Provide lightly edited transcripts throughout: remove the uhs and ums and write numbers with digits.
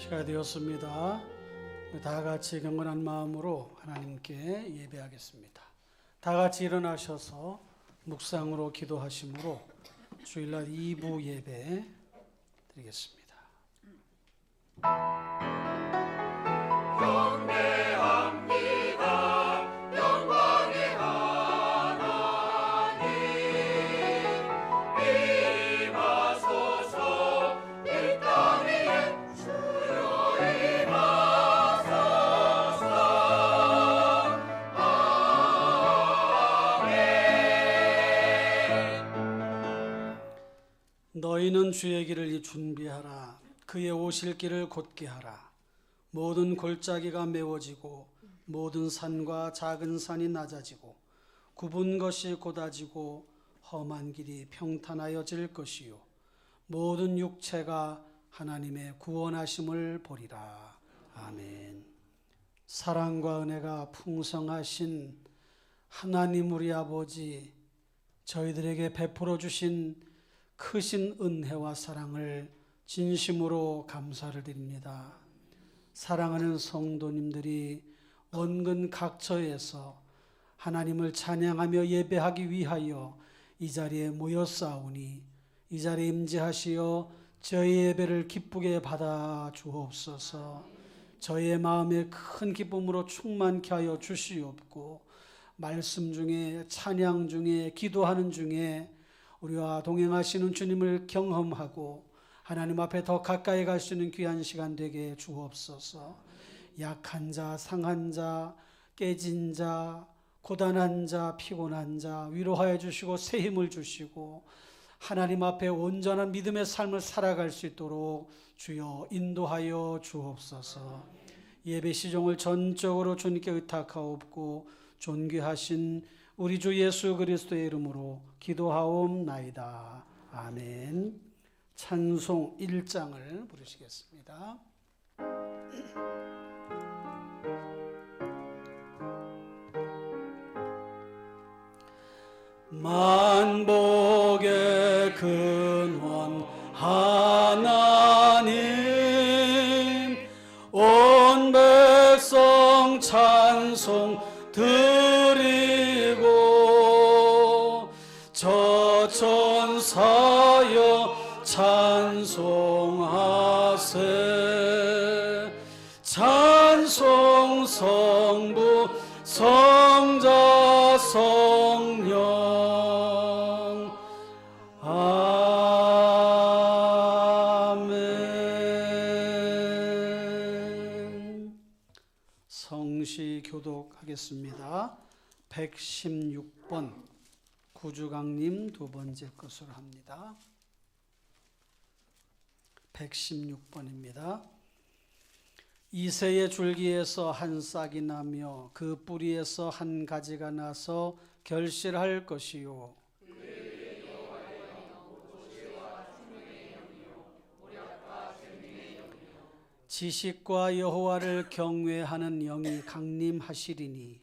시간이 되었습니다. 다 같이 경건한 마음으로 하나님께 예배하겠습니다. 다 같이 일어나셔서 묵상으로 기도하심으로 주일날 2부 예배 드리겠습니다. 너희는 주의 길을 준비하라. 그의 오실 길을 곧게 하라. 모든 골짜기가 메워지고 모든 산과 작은 산이 낮아지고 굽은 것이 곧아지고 험한 길이 평탄하여질 것이요 모든 육체가 하나님의 구원하심을 보리라. 아멘. 사랑과 은혜가 풍성하신 하나님 우리 아버지, 저희들에게 베풀어 주신 크신 은혜와 사랑을 진심으로 감사를 드립니다. 사랑하는 성도님들이 원근 각처에서 하나님을 찬양하며 예배하기 위하여 이 자리에 모였사오니 이 자리에 임재하시어 저희 예배를 기쁘게 받아 주옵소서. 저희의 마음에 큰 기쁨으로 충만케 하여 주시옵고 말씀 중에 찬양 중에 기도하는 중에 우리와 동행하시는 주님을 경험하고 하나님 앞에 더 가까이 갈 수 있는 귀한 시간 되게 주옵소서. 약한 자, 상한 자, 깨진 자, 고단한 자, 피곤한 자 위로하여 주시고 새 힘을 주시고 하나님 앞에 온전한 믿음의 삶을 살아갈 수 있도록 주여 인도하여 주옵소서. 예배 시종을 전적으로 주님께 의탁하옵고 존귀하신 우리 주 예수 그리스도의 이름으로 기도하옵나이다. 아멘. 찬송 1장을 부르시겠습니다. 만복의 근원 하나님 온 백성 찬송 드리고 저 천사여 찬송하세. 찬송 성부 성자 성령 아멘. 성시 교독하겠습니다. 116번 구주강님 두 번째 것으로 합니다. 116번입니다. 이새의 줄기에서 한 싹이 나며 그 뿌리에서 한 가지가 나서 결실할 것이요 지식과 여호와를 경외하는 영이 강림하시리니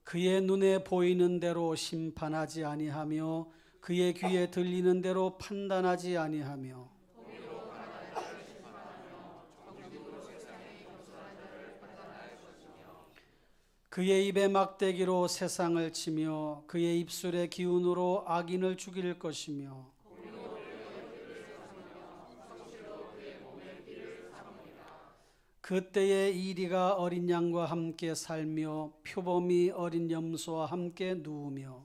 그의 눈에 보이는 대로 심판하지 아니하며 그의 귀에 들리는 대로 판단하지 아니하며 그의 입에 막대기로 세상을 치며 그의 입술의 기운으로 악인을 죽일 것이며 그때에 이리가 어린 양과 함께 살며 표범이 어린 염소와 함께 누우며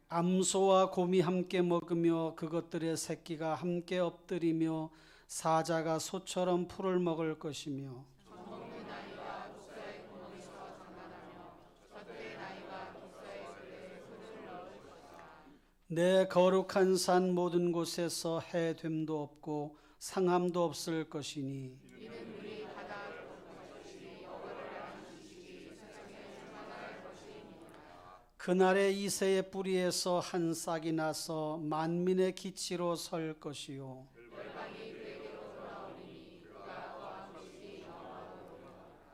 암소와 곰이 함께 먹으며 그것들의 새끼가 함께 엎드리며 사자가 소처럼 풀을 먹을 것이며 내 거룩한 산 모든 곳에서 해됨도 없고 상함도 없을 것이니 그날에 이새의 뿌리에서 한 싹이 나서 만민의 기치로 설 것이요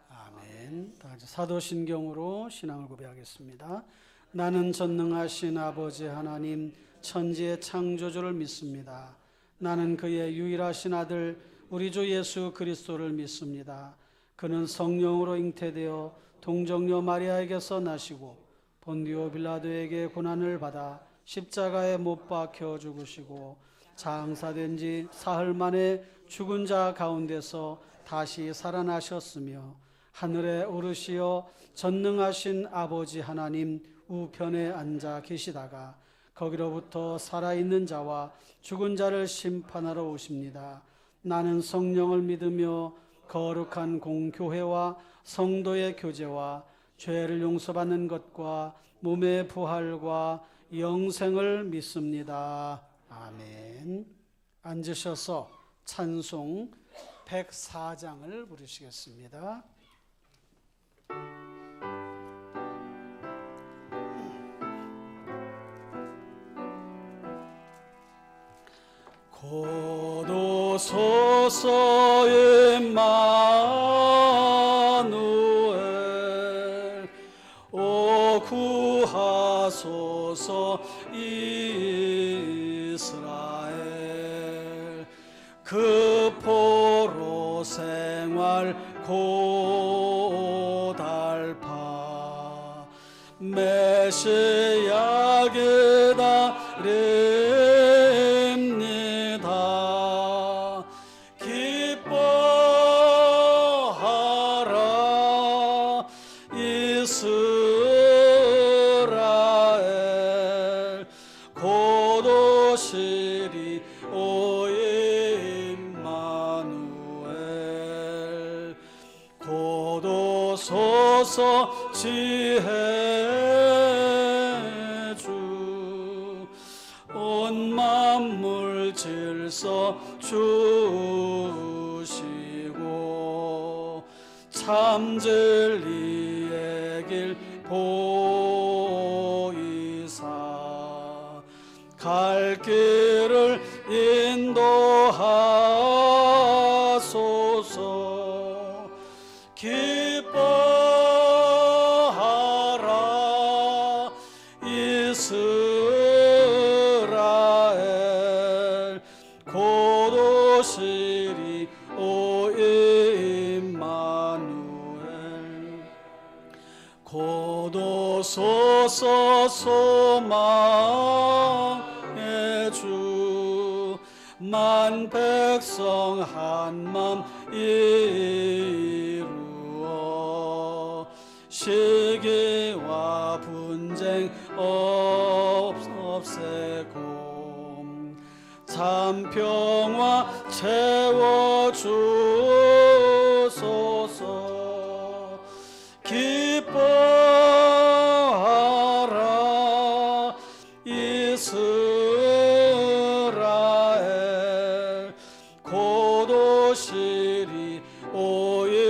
아멘. 다 같이 사도신경으로 신앙을 고백하겠습니다. 나는 전능하신 아버지 하나님 천지의 창조주를 믿습니다. 나는 그의 유일하신 아들 우리 주 예수 그리스도를 믿습니다. 그는 성령으로 잉태되어 동정녀 마리아에게서 나시고 본디오 빌라도에게 고난을 받아 십자가에 못 박혀 죽으시고 장사된 지 사흘 만에 죽은 자 가운데서 다시 살아나셨으며 하늘에 오르시어 전능하신 아버지 하나님 우편에 앉아 계시다가 거기로부터 살아있는 자와 죽은 자를 심판하러 오십니다. 나는 성령을 믿으며 거룩한 공교회와 성도의 교제와 죄를 용서받는 것과 몸의 부활과 영생을 믿습니다. 아멘. 앉으셔서 찬송 104장을 부르시겠습니다. 고도소서 임마누엘 오 구하소서 이스라엘 그 포로 생활 고달파 메시아 기다립니다. 기뻐하라 이스라엘 곧 오시리 오 임마누엘 곧 오소서 지혜주 온 만물 질서 주시고 참 진리의 길 보이사 갈 길을 인도하소서. 기뻐하라 이스라엘 곧 오시리 오 임마누엘 곧 오소서 소망의 주 만 백성 한맘 이루어 시기와 분쟁 없애고 참 평화 채워주소서. 기뻐하라 이스라엘 곧 오시리 오 임마누엘.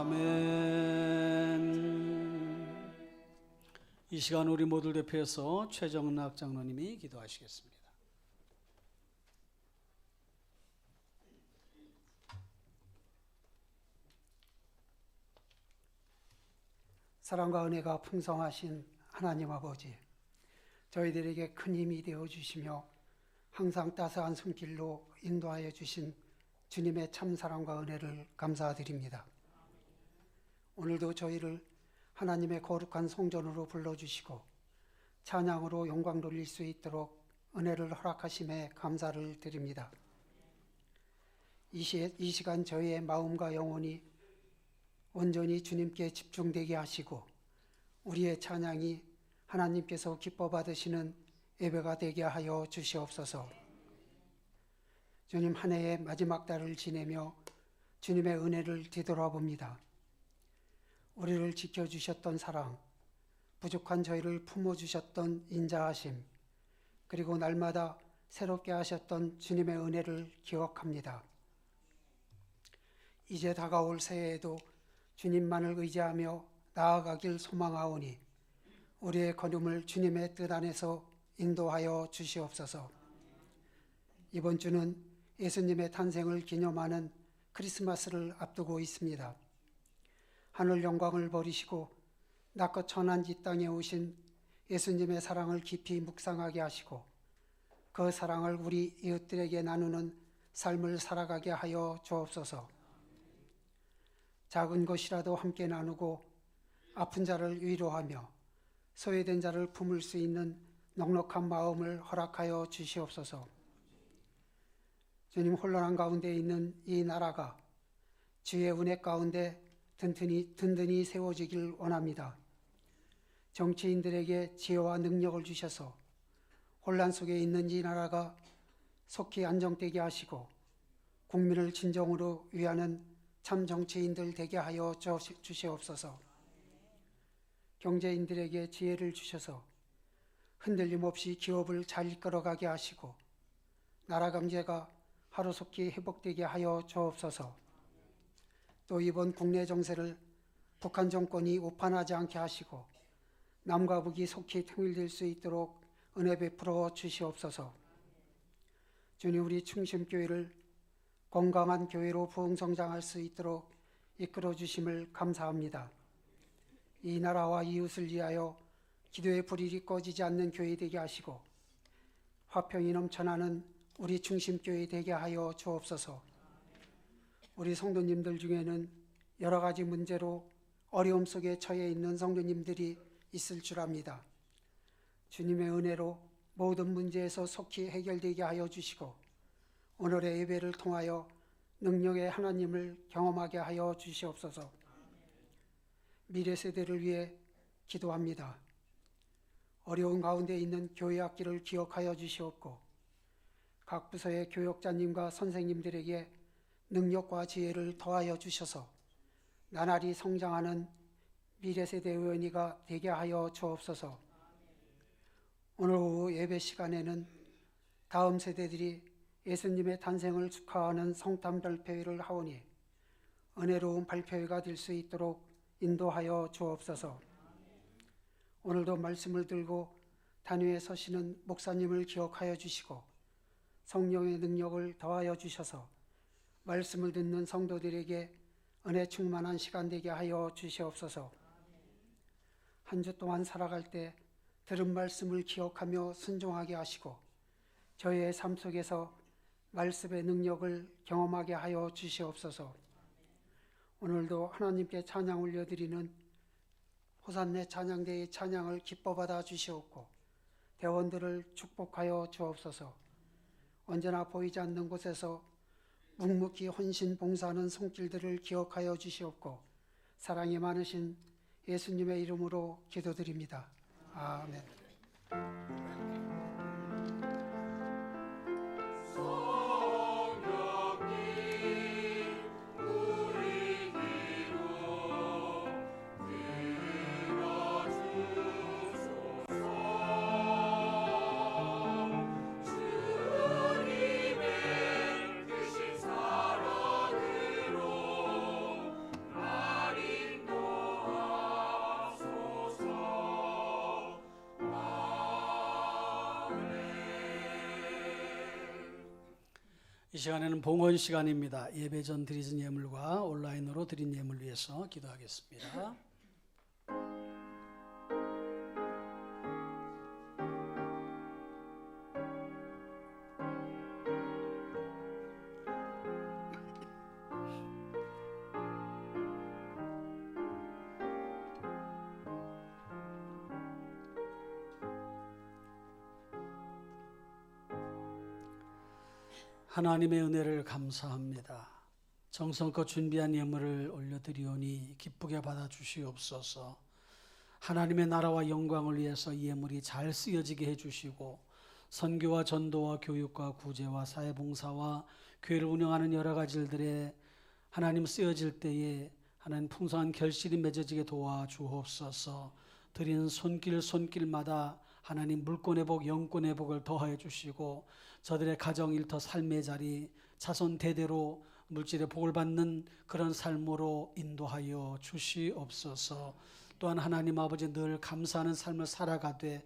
아멘. 이 시간 우리 모두 대표해서 최정락 장로님이 기도하시겠습니다. 사랑과 은혜가 풍성하신 하나님 아버지, 저희들에게 큰 힘이 되어주시며 항상 따스한 손길로 인도하여 주신 주님의 참사랑과 은혜를 감사드립니다. 오늘도 저희를 하나님의 거룩한 성전으로 불러주시고 찬양으로 영광 돌릴 수 있도록 은혜를 허락하심에 감사를 드립니다. 이 시간 저희의 마음과 영혼이 온전히 주님께 집중되게 하시고 우리의 찬양이 하나님께서 기뻐 받으시는 예배가 되게 하여 주시옵소서. 주님, 한 해의 마지막 달을 지내며 주님의 은혜를 뒤돌아봅니다. 우리를 지켜주셨던 사랑, 부족한 저희를 품어주셨던 인자하심, 그리고 날마다 새롭게 하셨던 주님의 은혜를 기억합니다. 이제 다가올 새해에도 주님만을 의지하며 나아가길 소망하오니 우리의 걸음을 주님의 뜻 안에서 인도하여 주시옵소서. 이번 주는 예수님의 탄생을 기념하는 크리스마스를 앞두고 있습니다. 하늘 영광을 버리시고 낮고 천한 이 땅에 오신 예수님의 사랑을 깊이 묵상하게 하시고 그 사랑을 우리 이웃들에게 나누는 삶을 살아가게 하여 주옵소서. 작은 것이라도 함께 나누고 아픈 자를 위로하며 소외된 자를 품을 수 있는 넉넉한 마음을 허락하여 주시옵소서. 주님, 혼란한 가운데 있는 이 나라가 주의 은혜 가운데 든든히 세워지길 원합니다. 정치인들에게 지혜와 능력을 주셔서 혼란 속에 있는 이 나라가 속히 안정되게 하시고 국민을 진정으로 위하는 참 정치인들 되게 하여 주시옵소서. 경제인들에게 지혜를 주셔서 흔들림 없이 기업을 잘 이끌어가게 하시고 나라 경제가 하루속히 회복되게 하여 주옵소서. 또 이번 국내 정세를 북한 정권이 오판하지 않게 하시고 남과 북이 속히 통일될 수 있도록 은혜 베풀어 주시옵소서. 주님, 우리 충심교회를 건강한 교회로 부흥성장할 수 있도록 이끌어 주심을 감사합니다. 이 나라와 이웃을 위하여 기도의 불이 꺼지지 않는 교회 되게 하시고 화평이 넘쳐나는 우리 충심교회 되게 하여 주옵소서. 우리 성도님들 중에는 여러 가지 문제로 어려움 속에 처해 있는 성도님들이 있을 줄 압니다. 주님의 은혜로 모든 문제에서 속히 해결되게 하여 주시고 오늘의 예배를 통하여 능력의 하나님을 경험하게 하여 주시옵소서. 미래 세대를 위해 기도합니다. 어려운 가운데 있는 교회 학기를 기억하여 주시옵고 각 부서의 교역자님과 선생님들에게 능력과 지혜를 더하여 주셔서 나날이 성장하는 미래 세대 의원이가 되게 하여 주옵소서. 오늘 오후 예배 시간에는 다음 세대들이 예수님의 탄생을 축하하는 성탄 발표회를 하오니 은혜로운 발표회가 될 수 있도록 인도하여 주옵소서. 오늘도 말씀을 들고 단위에 서시는 목사님을 기억하여 주시고 성령의 능력을 더하여 주셔서 말씀을 듣는 성도들에게 은혜 충만한 시간 되게 하여 주시옵소서. 한 주 동안 살아갈 때 들은 말씀을 기억하며 순종하게 하시고 저희의 삶 속에서 말씀의 능력을 경험하게 하여 주시옵소서. 오늘도 하나님께 찬양 올려드리는 호산네 찬양대의 찬양을 기뻐 받아 주시옵고 대원들을 축복하여 주옵소서. 언제나 보이지 않는 곳에서 묵묵히 헌신 봉사하는 손길들을 기억하여 주시옵고 사랑이 많으신 예수님의 이름으로 기도드립니다. 아멘. 이 시간에는 봉헌 시간입니다. 예배 전 드리는 예물과 온라인으로 드린 예물 위해서 기도하겠습니다. 하나님의 은혜를 감사합니다. 정성껏 준비한 예물을 올려드리오니 기쁘게 받아주시옵소서. 하나님의 나라와 영광을 위해서 이 예물이 잘 쓰여지게 해주시고 선교와 전도와 교육과 구제와 사회봉사와 교회를 운영하는 여러 가지 일들에 하나님 쓰여질 때에 하나님 풍성한 결실이 맺어지게 도와주옵소서. 드린 손길마다 하나님 물권의 복, 영권의 복을 더하여 주시고 저들의 가정, 일터, 삶의 자리, 자손 대대로 물질의 복을 받는 그런 삶으로 인도하여 주시옵소서. 또한 하나님 아버지 늘 감사하는 삶을 살아가되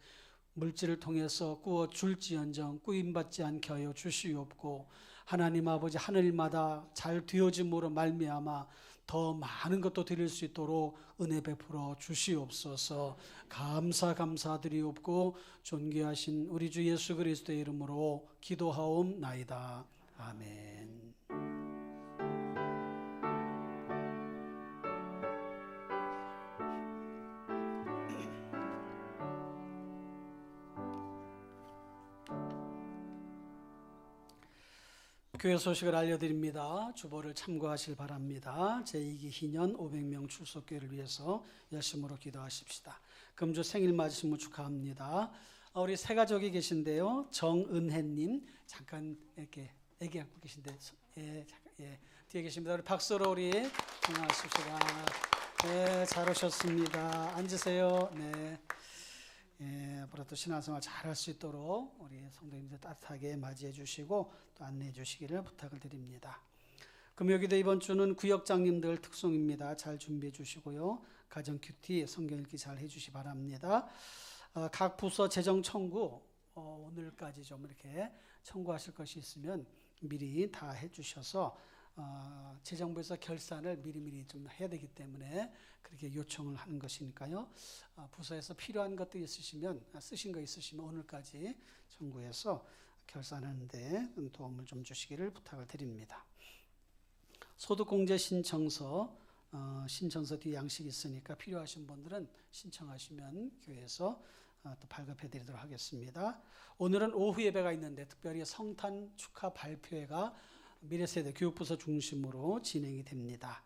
물질을 통해서 꾸어 줄지언정 꾸임받지 않게 하여 주시옵고 하나님 아버지 하늘마다 잘 되어짐으로 말미암아 더 많은 것도 드릴 수 있도록 은혜 베풀어 주시옵소서. 감사드리옵고 존귀하신 우리 주 예수 그리스도의 이름으로 기도하옵나이다. 아멘. 교회 소식을 알려드립니다. 주보를 참고하실 바랍니다. 제2기 희년 500명 출석교회를 위해서 열심으로 기도하십시다. 금주 생일 맞으신 분 축하합니다. 우리 세 가족이 계신데요. 정은혜님 잠깐 이렇게 애기 안고 계신데 뒤에 계십니다. 우리 박수로 우리 전화하십시다. 네, 잘 오셨습니다. 앉으세요. 네. 앞으로도 신앙생활 잘할 수 있도록 우리 성도님들 따뜻하게 맞이해 주시고 또 안내해 주시기를 부탁을 드립니다. 금요기도 이번 주는 구역장님들 특송입니다. 잘 준비해 주시고요. 가정 큐티 성경 읽기 잘 해주시 바랍니다. 각 부서 재정 청구 오늘까지 좀 이렇게 청구하실 것이 있으면 미리 다 해주셔서 재정부에서 결산을 미리미리 좀 해야 되기 때문에 그렇게 요청을 하는 것이니까요. 부서에서 필요한 것도 있으시면 쓰신 거 있으시면 오늘까지 청구해서 결산하는데 도움을 좀 주시기를 부탁을 드립니다. 소득공제 신청서 뒤에 양식이 있으니까 필요하신 분들은 신청하시면 교회에서 또 발급해 드리도록 하겠습니다. 오늘은 오후 예배가 있는데 특별히 성탄 축하 발표회가 미래세대 교육부서 중심으로 진행이 됩니다.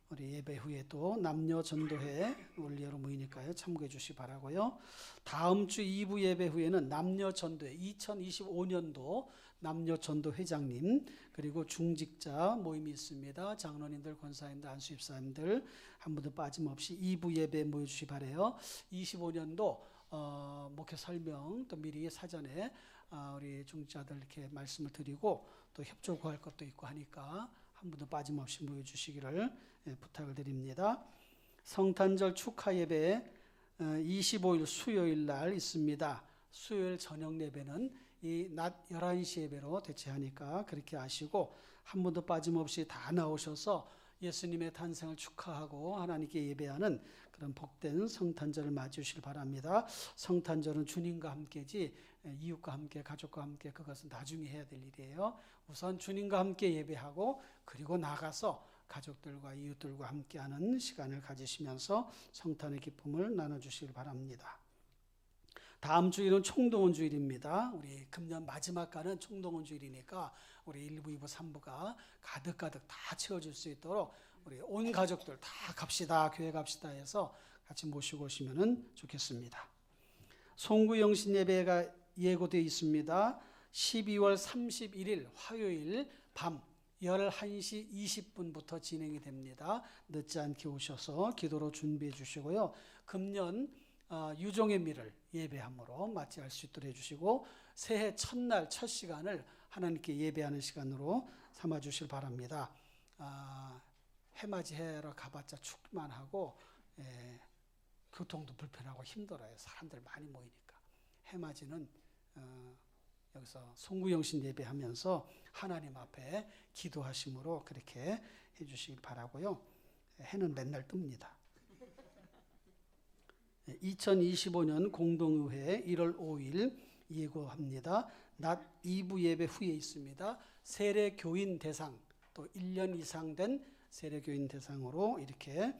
우리 예배 후에도 남녀 전도회 원리로 모이니까요. 참고해 주시기 바라고요. 다음 주 2부 예배 후에는 남녀 전도회 2025년도 남녀 전도 회장님 그리고 중직자 모임이 있습니다. 장로님들, 권사님들, 안수집사님들 한 분도 빠짐없이 2부 예배 모여 주시기 바라요. 25년도 목회 설명 또 미리 사전에 우리 중직자들 이렇게 말씀을 드리고 또 협조 구할 것도 있고 하니까 한 분도 빠짐없이 모여 주시기를 부탁을 드립니다. 성탄절 축하 예배 25일 수요일 날 있습니다. 수요일 저녁 예배는 이 낮 11시 예배로 대체하니까 그렇게 아시고 한 분도 빠짐없이 다 나오셔서 예수님의 탄생을 축하하고 하나님께 예배하는 그런 복된 성탄절을 맞으시길 바랍니다. 성탄절은 주님과 함께지 이웃과 함께 가족과 함께 그것은 나중에 해야 될 일이에요. 우선 주님과 함께 예배하고 그리고 나가서 가족들과 이웃들과 함께하는 시간을 가지시면서 성탄의 기쁨을 나눠주시길 바랍니다. 다음 주일은 총동원 주일입니다. 우리 금년 마지막 가는 총동원 주일이니까 우리 1부, 2부, 3부가 가득가득 다 채워질 수 있도록 우리 온 가족들 다 갑시다, 교회 갑시다 해서 같이 모시고 오시면 좋겠습니다. 송구영신 예배가 예고되어 있습니다. 12월 31일 화요일 밤 11시 20분부터 진행이 됩니다. 늦지 않게 오셔서 기도로 준비해 주시고요. 금년 유종의 미를 예배함으로 맞이할 수 있도록 해주시고 새해 첫날 첫 시간을 하나님께 예배하는 시간으로 삼아 주실 바랍니다. 해맞이해러 가봤자 춥기만 하고 교통도 불편하고 힘들어요. 사람들 많이 모이니까. 해맞이는 여기서 송구영신 예배하면서 하나님 앞에 기도하심으로 그렇게 해주시길 바라고요. 해는 맨날 뜹니다. 2025년 공동의회 1월 5일 예고합니다. 낮 2부 예배 후에 있습니다. 세례교인 대상 또 1년 이상 된 세례교인 대상으로 이렇게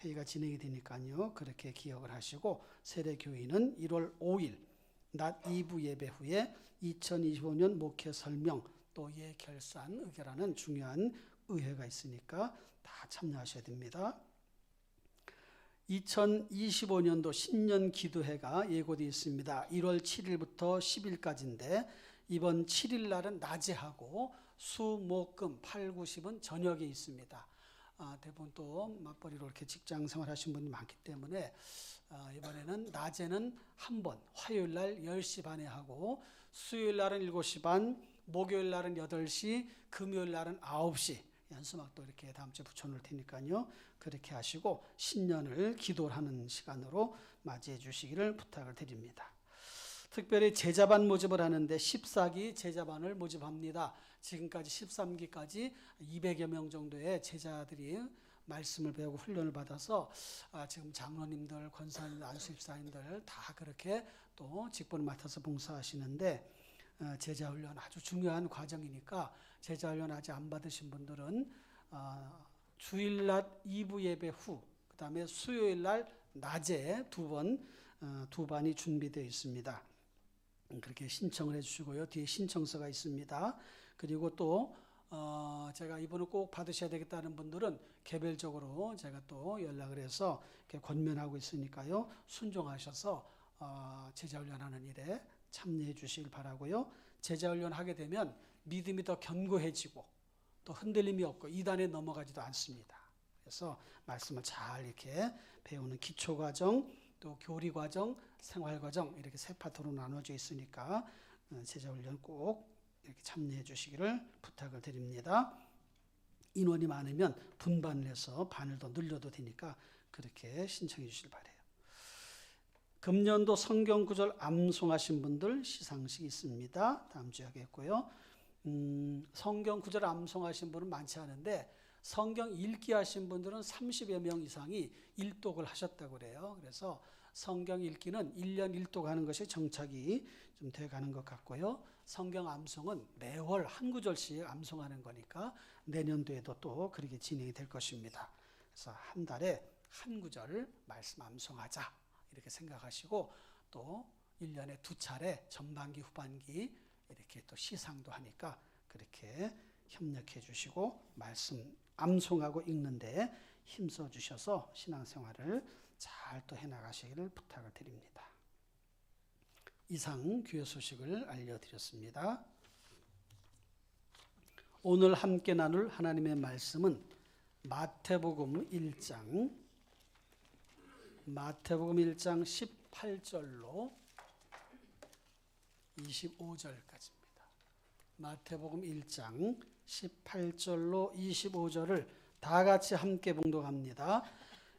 회의가 진행이 되니까요. 그렇게 기억을 하시고 세례교인은 1월 5일 낮 2부 예배 후에 2025년 목회 설명 또 예결산 의결하는 중요한 의회가 있으니까 다 참여하셔야 됩니다. 2025년도 신년 기도회가 예고되어 있습니다. 1월 7일부터 10일까지인데 이번 7일 날은 낮에 하고 수, 목, 금, 8, 9, 10은 저녁에 있습니다. 대부분 또 맞벌이로 이렇게 직장 생활 하신 분이 많기 때문에 이번에는 낮에는 한 번 화요일 날 10시 반에 하고 수요일 날은 7시 반, 목요일 날은 8시, 금요일 날은 9시 연수막도 이렇게 다음 주에 붙여놓을 테니까요. 그렇게 하시고 신년을 기도하는 시간으로 맞이해 주시기를 부탁을 드립니다. 특별히 제자반 모집을 하는데 14기 제자반을 모집합니다. 지금까지 13기까지 200여 명 정도의 제자들이 말씀을 배우고 훈련을 받아서 지금 장로님들, 권사님들, 안수집사님들 다 그렇게 또 직분을 맡아서 봉사하시는데, 제자훈련 아주 중요한 과정이니까 제자훈련 아직 안 받으신 분들은 주일날 2부 예배 후, 그 다음에 수요일날 낮에 두 반이 준비되어 있습니다. 그렇게 신청을 해주시고요. 뒤에 신청서가 있습니다. 그리고 또 제가 이번에 꼭 받으셔야 되겠다는 분들은 개별적으로 제가 또 연락을 해서 이렇게 권면하고 있으니까요. 순종하셔서 제자훈련하는 일에 참여해 주시길 바라고요. 제자훈련 하게 되면 믿음이 더 견고해지고 또 흔들림이 없고 이단에 넘어가지도 않습니다. 그래서 말씀을 잘 이렇게 배우는 기초과정, 또 교리과정, 생활과정 이렇게 세 파트로 나눠져 있으니까 제자훈련 꼭 이렇게 참여해 주시기를 부탁을 드립니다. 인원이 많으면 분반을 해서 반을 더 늘려도 되니까 그렇게 신청해 주시길 바라요. 금년도 성경 구절 암송하신 분들 시상식 있습니다. 다음 주에 하겠고요. 성경 구절 암송하신 분은 많지 않은데 성경 읽기 하신 분들은 30여 명 이상이 일독을 하셨다고 그래요. 그래서 성경 읽기는 1년 일독하는 것이 정착이 좀 돼가는 것 같고요. 성경 암송은 매월 한 구절씩 암송하는 거니까 내년도에도 또 그렇게 진행이 될 것입니다. 그래서 한 달에 한 구절 말씀 암송하자 이렇게 생각하시고 또 1년에 두 차례 전반기 후반기 이렇게 또 시상도 하니까 그렇게 협력해 주시고 말씀 암송하고 읽는데 힘써 주셔서 신앙생활을 잘 또 해나가시기를 부탁을 드립니다. 이상 교회 소식을 알려드렸습니다. 오늘 함께 나눌 하나님의 말씀은 마태복음 1장 18절로 25절까지입니다. 마태복음 1장 18절로 25절을 다 같이 함께 봉독합니다.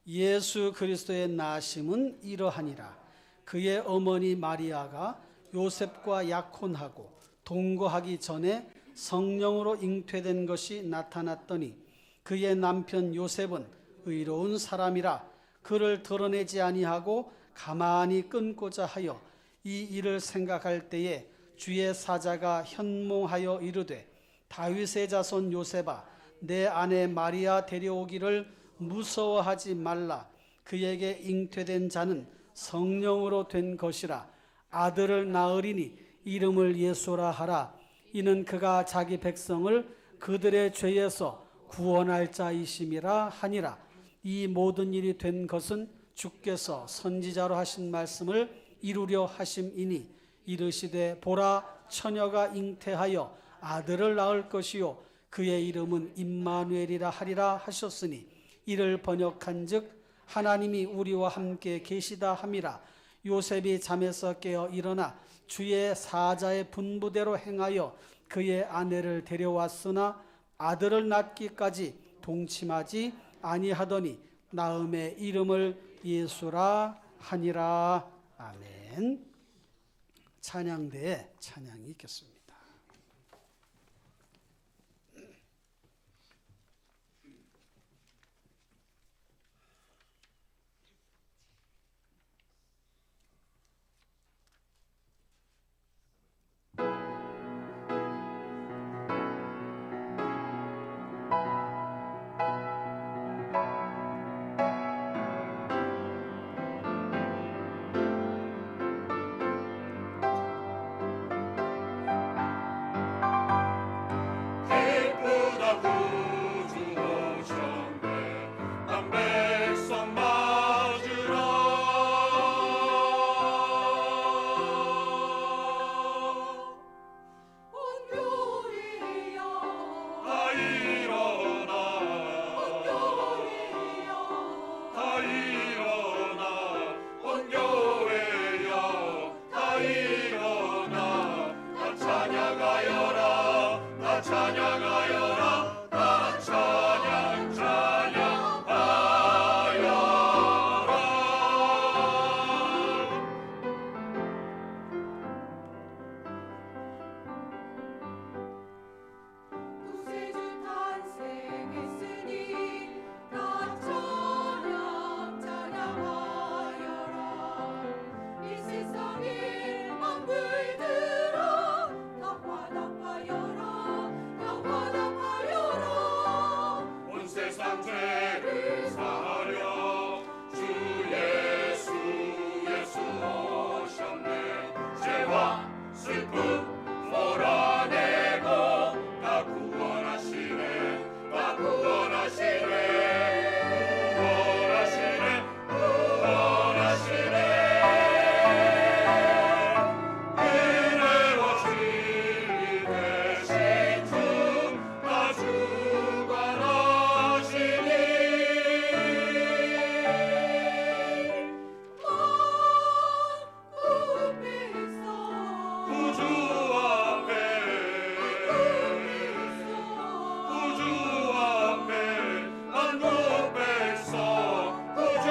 예수 그리스도의 나심은 이러하니라. 그의 어머니 마리아가 요셉과 약혼하고 동거하기 전에 성령으로 잉태된 것이 나타났더니 그의 남편 요셉은 의로운 사람이라 그를 드러내지 아니하고 가만히 끊고자 하여 이 일을 생각할 때에 주의 사자가 현몽하여 이르되 다윗의 자손 요셉아 내 아내 마리아 데려오기를 무서워하지 말라. 그에게 잉태된 자는 성령으로 된 것이라. 아들을 낳으리니 이름을 예수라 하라. 이는 그가 자기 백성을 그들의 죄에서 구원할 자이심이라 하니라. 이 모든 일이 된 것은 주께서 선지자로 하신 말씀을 이루려 하심이니 이르시되 보라 처녀가 잉태하여 아들을 낳을 것이요 그의 이름은 임마누엘이라 하리라 하셨으니 이를 번역한즉 하나님이 우리와 함께 계시다 함이라. 요셉이 잠에서 깨어 일어나 주의 사자의 분부대로 행하여 그의 아내를 데려왔으나 아들을 낳기까지 동침하지 아니하더니 나음의 이름을 예수라 하니라. 아멘. 찬양대에 찬양이 있겠습니다. 세상 죄를 사하려 주 예수 오셨네. 죄와 슬픔 몰아내고 다 구원하시네. 다 구원하시네. 구원하시네. 은혜와 진리 되신 주 다 주관하시니 구주 앞에 만국 백성 구주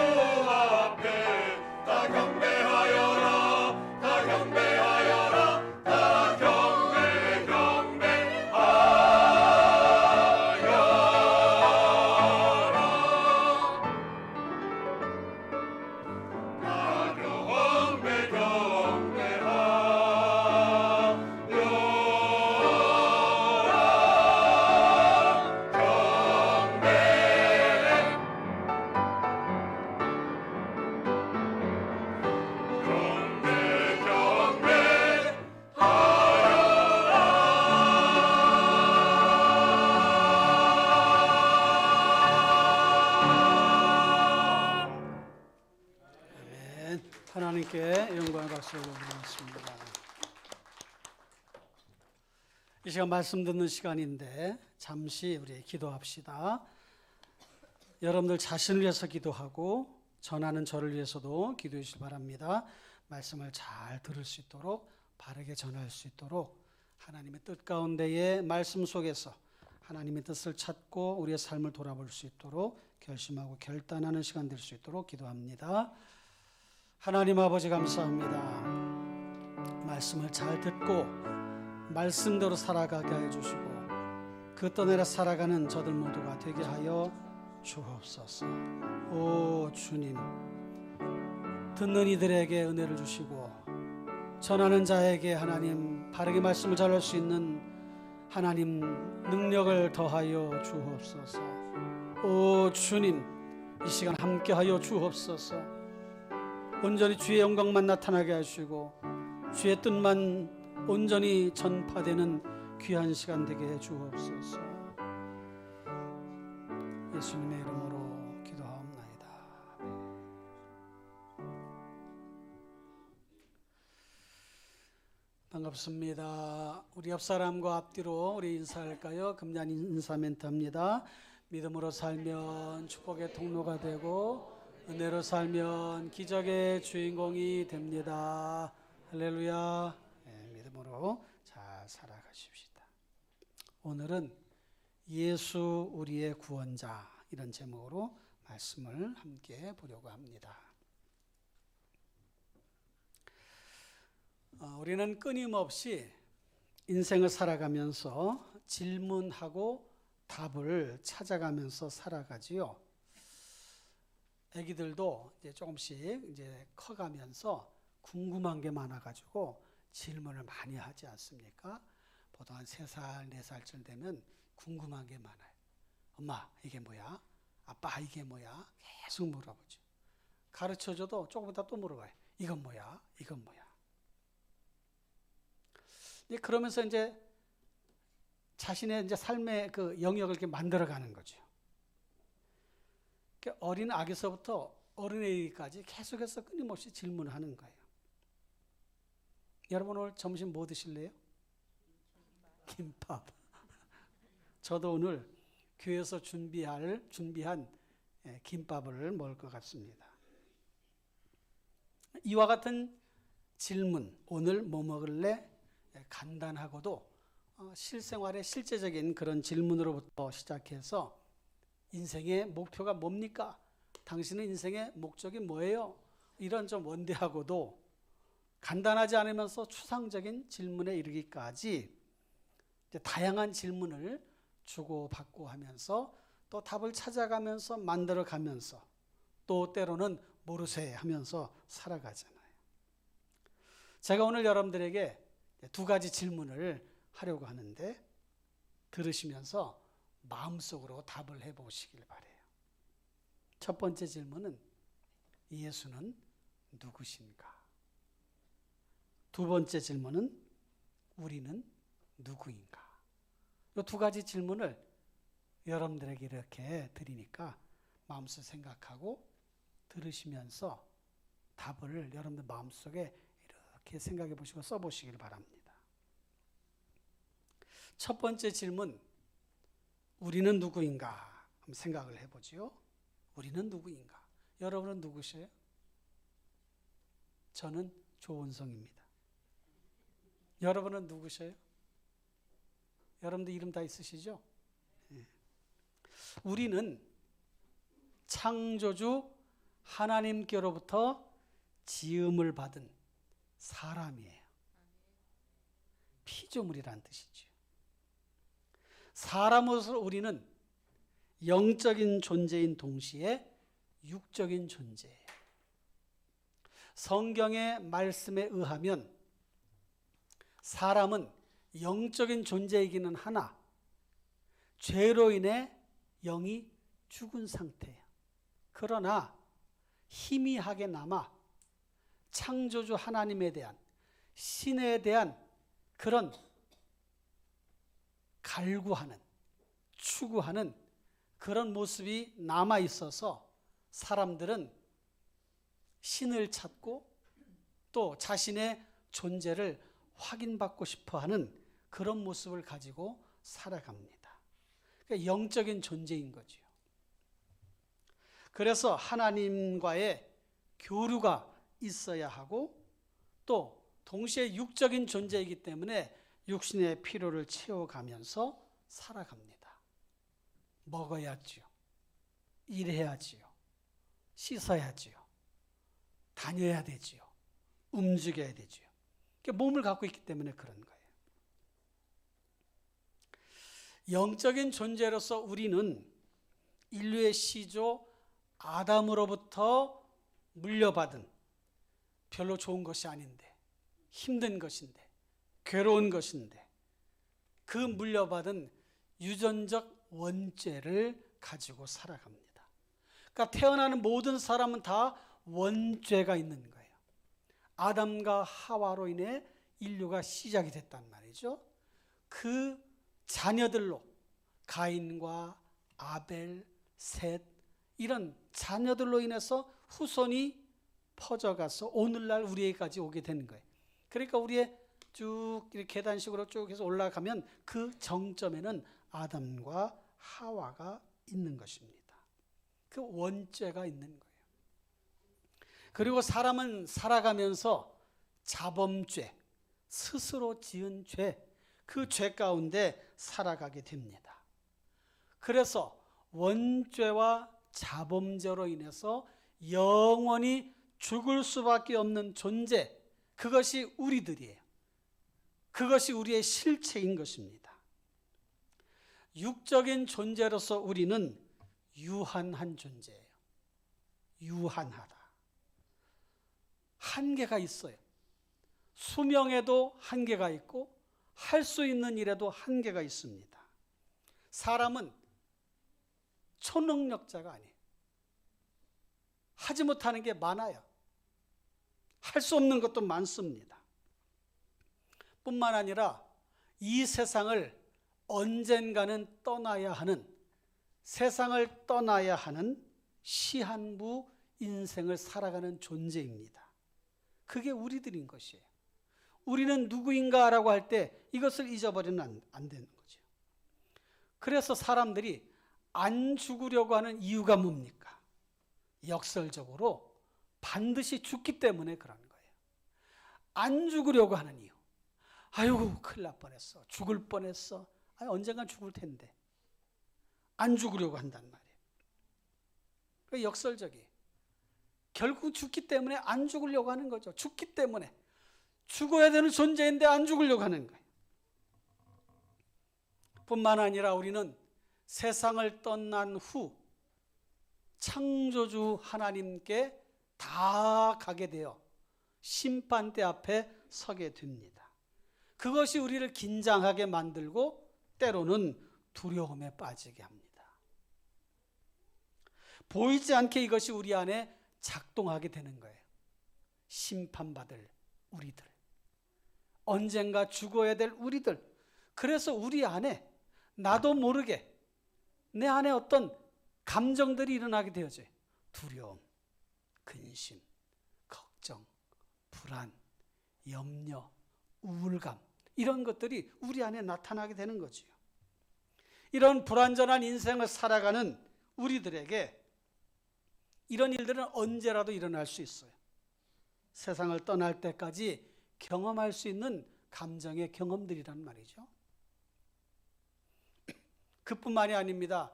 앞에 다 경배하여라. 다 경배하여라. 다 아멘. 하나님께 영광의 박수를 올리겠습니다. 이 시간 말씀 듣는 시간인데 잠시 우리 기도합시다. 여러분들 자신을 위해서 기도하고 전하는 저를 위해서도 기도해 주시기 바랍니다. 말씀을 잘 들을 수 있도록 바르게 전할 수 있도록 하나님의 뜻 가운데의 말씀 속에서 하나님의 뜻을 찾고 우리의 삶을 돌아볼 수 있도록 결심하고 결단하는 시간 될 수 있도록 기도합니다. 하나님 아버지 감사합니다. 말씀을 잘 듣고 말씀대로 살아가게 해주시고 그 떠내려 살아가는 저들 모두가 되게 하여 주옵소서. 오 주님, 듣는 이들에게 은혜를 주시고 전하는 자에게 하나님 바르게 말씀을 전할 수 있는 하나님 능력을 더하여 주옵소서. 오 주님, 이 시간 함께하여 주옵소서. 온전히 주의 영광만 나타나게 하시고 주의 뜻만 온전히 전파되는 귀한 시간 되게 해 주옵소서. 예수님의 이름으로 기도하옵나이다. 반갑습니다. 우리 옆 사람과 앞뒤로 우리 인사할까요? 금년 인사 멘트합니다. 믿음으로 살면 축복의 통로가 되고 은혜로 살면 기적의 주인공이 됩니다. 할렐루야. 네, 믿음으로 잘 살아가십시다. 오늘은 예수 우리의 구원자 이런 제목으로 말씀을 함께 보려고 합니다. 우리는 끊임없이 인생을 살아가면서 질문하고 답을 찾아가면서 살아가지요. 아기들도 이제 조금씩 이제 커가면서 궁금한 게 많아가지고 질문을 많이 하지 않습니까? 보통 한 3살, 4살쯤 되면 궁금한 게 많아요. 엄마, 이게 뭐야? 아빠, 이게 뭐야? 계속 물어보죠. 가르쳐줘도 조금 이따 또 물어봐요. 이건 뭐야? 이건 뭐야? 그러면서 이제 자신의 이제 삶의 그 영역을 이렇게 만들어가는 거죠. 어린 아기서부터 어린애기까지 계속해서 끊임없이 질문하는 거예요. 여러분 오늘 점심 뭐 드실래요? 김밥. 저도 오늘 교회에서 준비한 김밥을 먹을 것 같습니다. 이와 같은 질문, 오늘 뭐 먹을래? 간단하고도 실생활의 실제적인 그런 질문으로부터 시작해서 인생의 목표가 뭡니까? 당신의 인생의 목적이 뭐예요? 이런 좀 원대하고도 간단하지 않으면서 추상적인 질문에 이르기까지 다양한 질문을 주고받고 하면서 또 답을 찾아가면서 만들어가면서 또 때로는 모르쇠 하면서 살아가잖아요. 제가 오늘 여러분들에게 2가지 질문을 하려고 하는데 들으시면서 마음속으로 답을 해보시길 바래요. 첫 번째 질문은 예수는 누구신가? 두 번째 질문은 우리는 누구인가? 이 두 가지 질문을 여러분들에게 이렇게 드리니까 마음속에 생각하고 들으시면서 답을 여러분들 마음속에 이렇게 생각해 보시고 써보시길 바랍니다. 첫 번째 질문, 우리는 누구인가? 한번 생각을 해보지요. 우리는 누구인가? 여러분은 누구세요? 저는 조은성입니다. 여러분은 누구세요? 여러분들 이름 다 있으시죠? 네. 우리는 창조주 하나님께로부터 지음을 받은 사람이에요. 피조물이란 뜻이죠. 사람으로서 우리는 영적인 존재인 동시에 육적인 존재예요. 성경의 말씀에 의하면 사람은 영적인 존재이기는 하나 죄로 인해 영이 죽은 상태예요. 그러나 희미하게 남아 창조주 하나님에 대한, 신에 대한 그런 갈구하는, 추구하는 그런 모습이 남아 있어서 사람들은 신을 찾고 또 자신의 존재를 확인받고 싶어하는 그런 모습을 가지고 살아갑니다. 그러니까 영적인 존재인 거죠. 그래서 하나님과의 교류가 있어야 하고 또 동시에 육적인 존재이기 때문에 육신의 필요를 채워가면서 살아갑니다. 먹어야지요. 일해야지요. 씻어야지요. 다녀야 되지요. 움직여야 되지요. 몸을 갖고 있기 때문에 그런 거예요. 영적인 존재로서 우리는 인류의 시조 아담으로부터 물려받은 별로 좋은 것이 아닌데, 힘든 것인데, 괴로운 것인데 그 물려받은 유전적 원죄를 가지고 살아갑니다. 그러니까 태어나는 모든 사람은 다 원죄가 있는 거예요. 아담과 하와로 인해 인류가 시작이 됐단 말이죠. 그 자녀들로 가인과 아벨, 셋 이런 자녀들로 인해서 후손이 퍼져가서 오늘날 우리에게까지 오게 되는 거예요. 그러니까 우리의 쭉 이렇게 계단식으로 쭉 해서 올라가면 그 정점에는 아담과 하와가 있는 것입니다. 그 원죄가 있는 거예요. 그리고 사람은 살아가면서 자범죄, 스스로 지은 죄, 그 죄 가운데 살아가게 됩니다. 그래서 원죄와 자범죄로 인해서 영원히 죽을 수밖에 없는 존재, 그것이 우리들이에요. 그것이 우리의 실체인 것입니다. 육적인 존재로서 우리는 유한한 존재예요. 유한하다. 한계가 있어요. 수명에도 한계가 있고 할 수 있는 일에도 한계가 있습니다. 사람은 초능력자가 아니에요. 하지 못하는 게 많아요. 할 수 없는 것도 많습니다. 뿐만 아니라 이 세상을 언젠가는 떠나야 하는, 세상을 떠나야 하는 시한부 인생을 살아가는 존재입니다. 그게 우리들인 것이에요. 우리는 누구인가라고 할 때 이것을 잊어버리면 안 되는 거죠. 그래서 사람들이 안 죽으려고 하는 이유가 뭡니까? 역설적으로 반드시 죽기 때문에 그런 거예요. 안 죽으려고 하는 이유. 아이고 큰일 날 뻔했어. 죽을 뻔했어. 언젠간 죽을 텐데. 안 죽으려고 한단 말이에요. 그러니까 역설적이에요. 결국 죽기 때문에 안 죽으려고 하는 거죠. 죽기 때문에. 죽어야 되는 존재인데 안 죽으려고 하는 거예요. 뿐만 아니라 우리는 세상을 떠난 후 창조주 하나님께 다 가게 되어 심판대 앞에 서게 됩니다. 그것이 우리를 긴장하게 만들고 때로는 두려움에 빠지게 합니다. 보이지 않게 이것이 우리 안에 작동하게 되는 거예요. 심판받을 우리들, 언젠가 죽어야 될 우리들. 그래서 우리 안에 나도 모르게 내 안에 어떤 감정들이 일어나게 되어져요. 두려움, 근심, 걱정, 불안, 염려, 우울감, 이런 것들이 우리 안에 나타나게 되는 거지요. 이런 불완전한 인생을 살아가는 우리들에게 이런 일들은 언제라도 일어날 수 있어요. 세상을 떠날 때까지 경험할 수 있는 감정의 경험들이란 말이죠. 그뿐만이 아닙니다.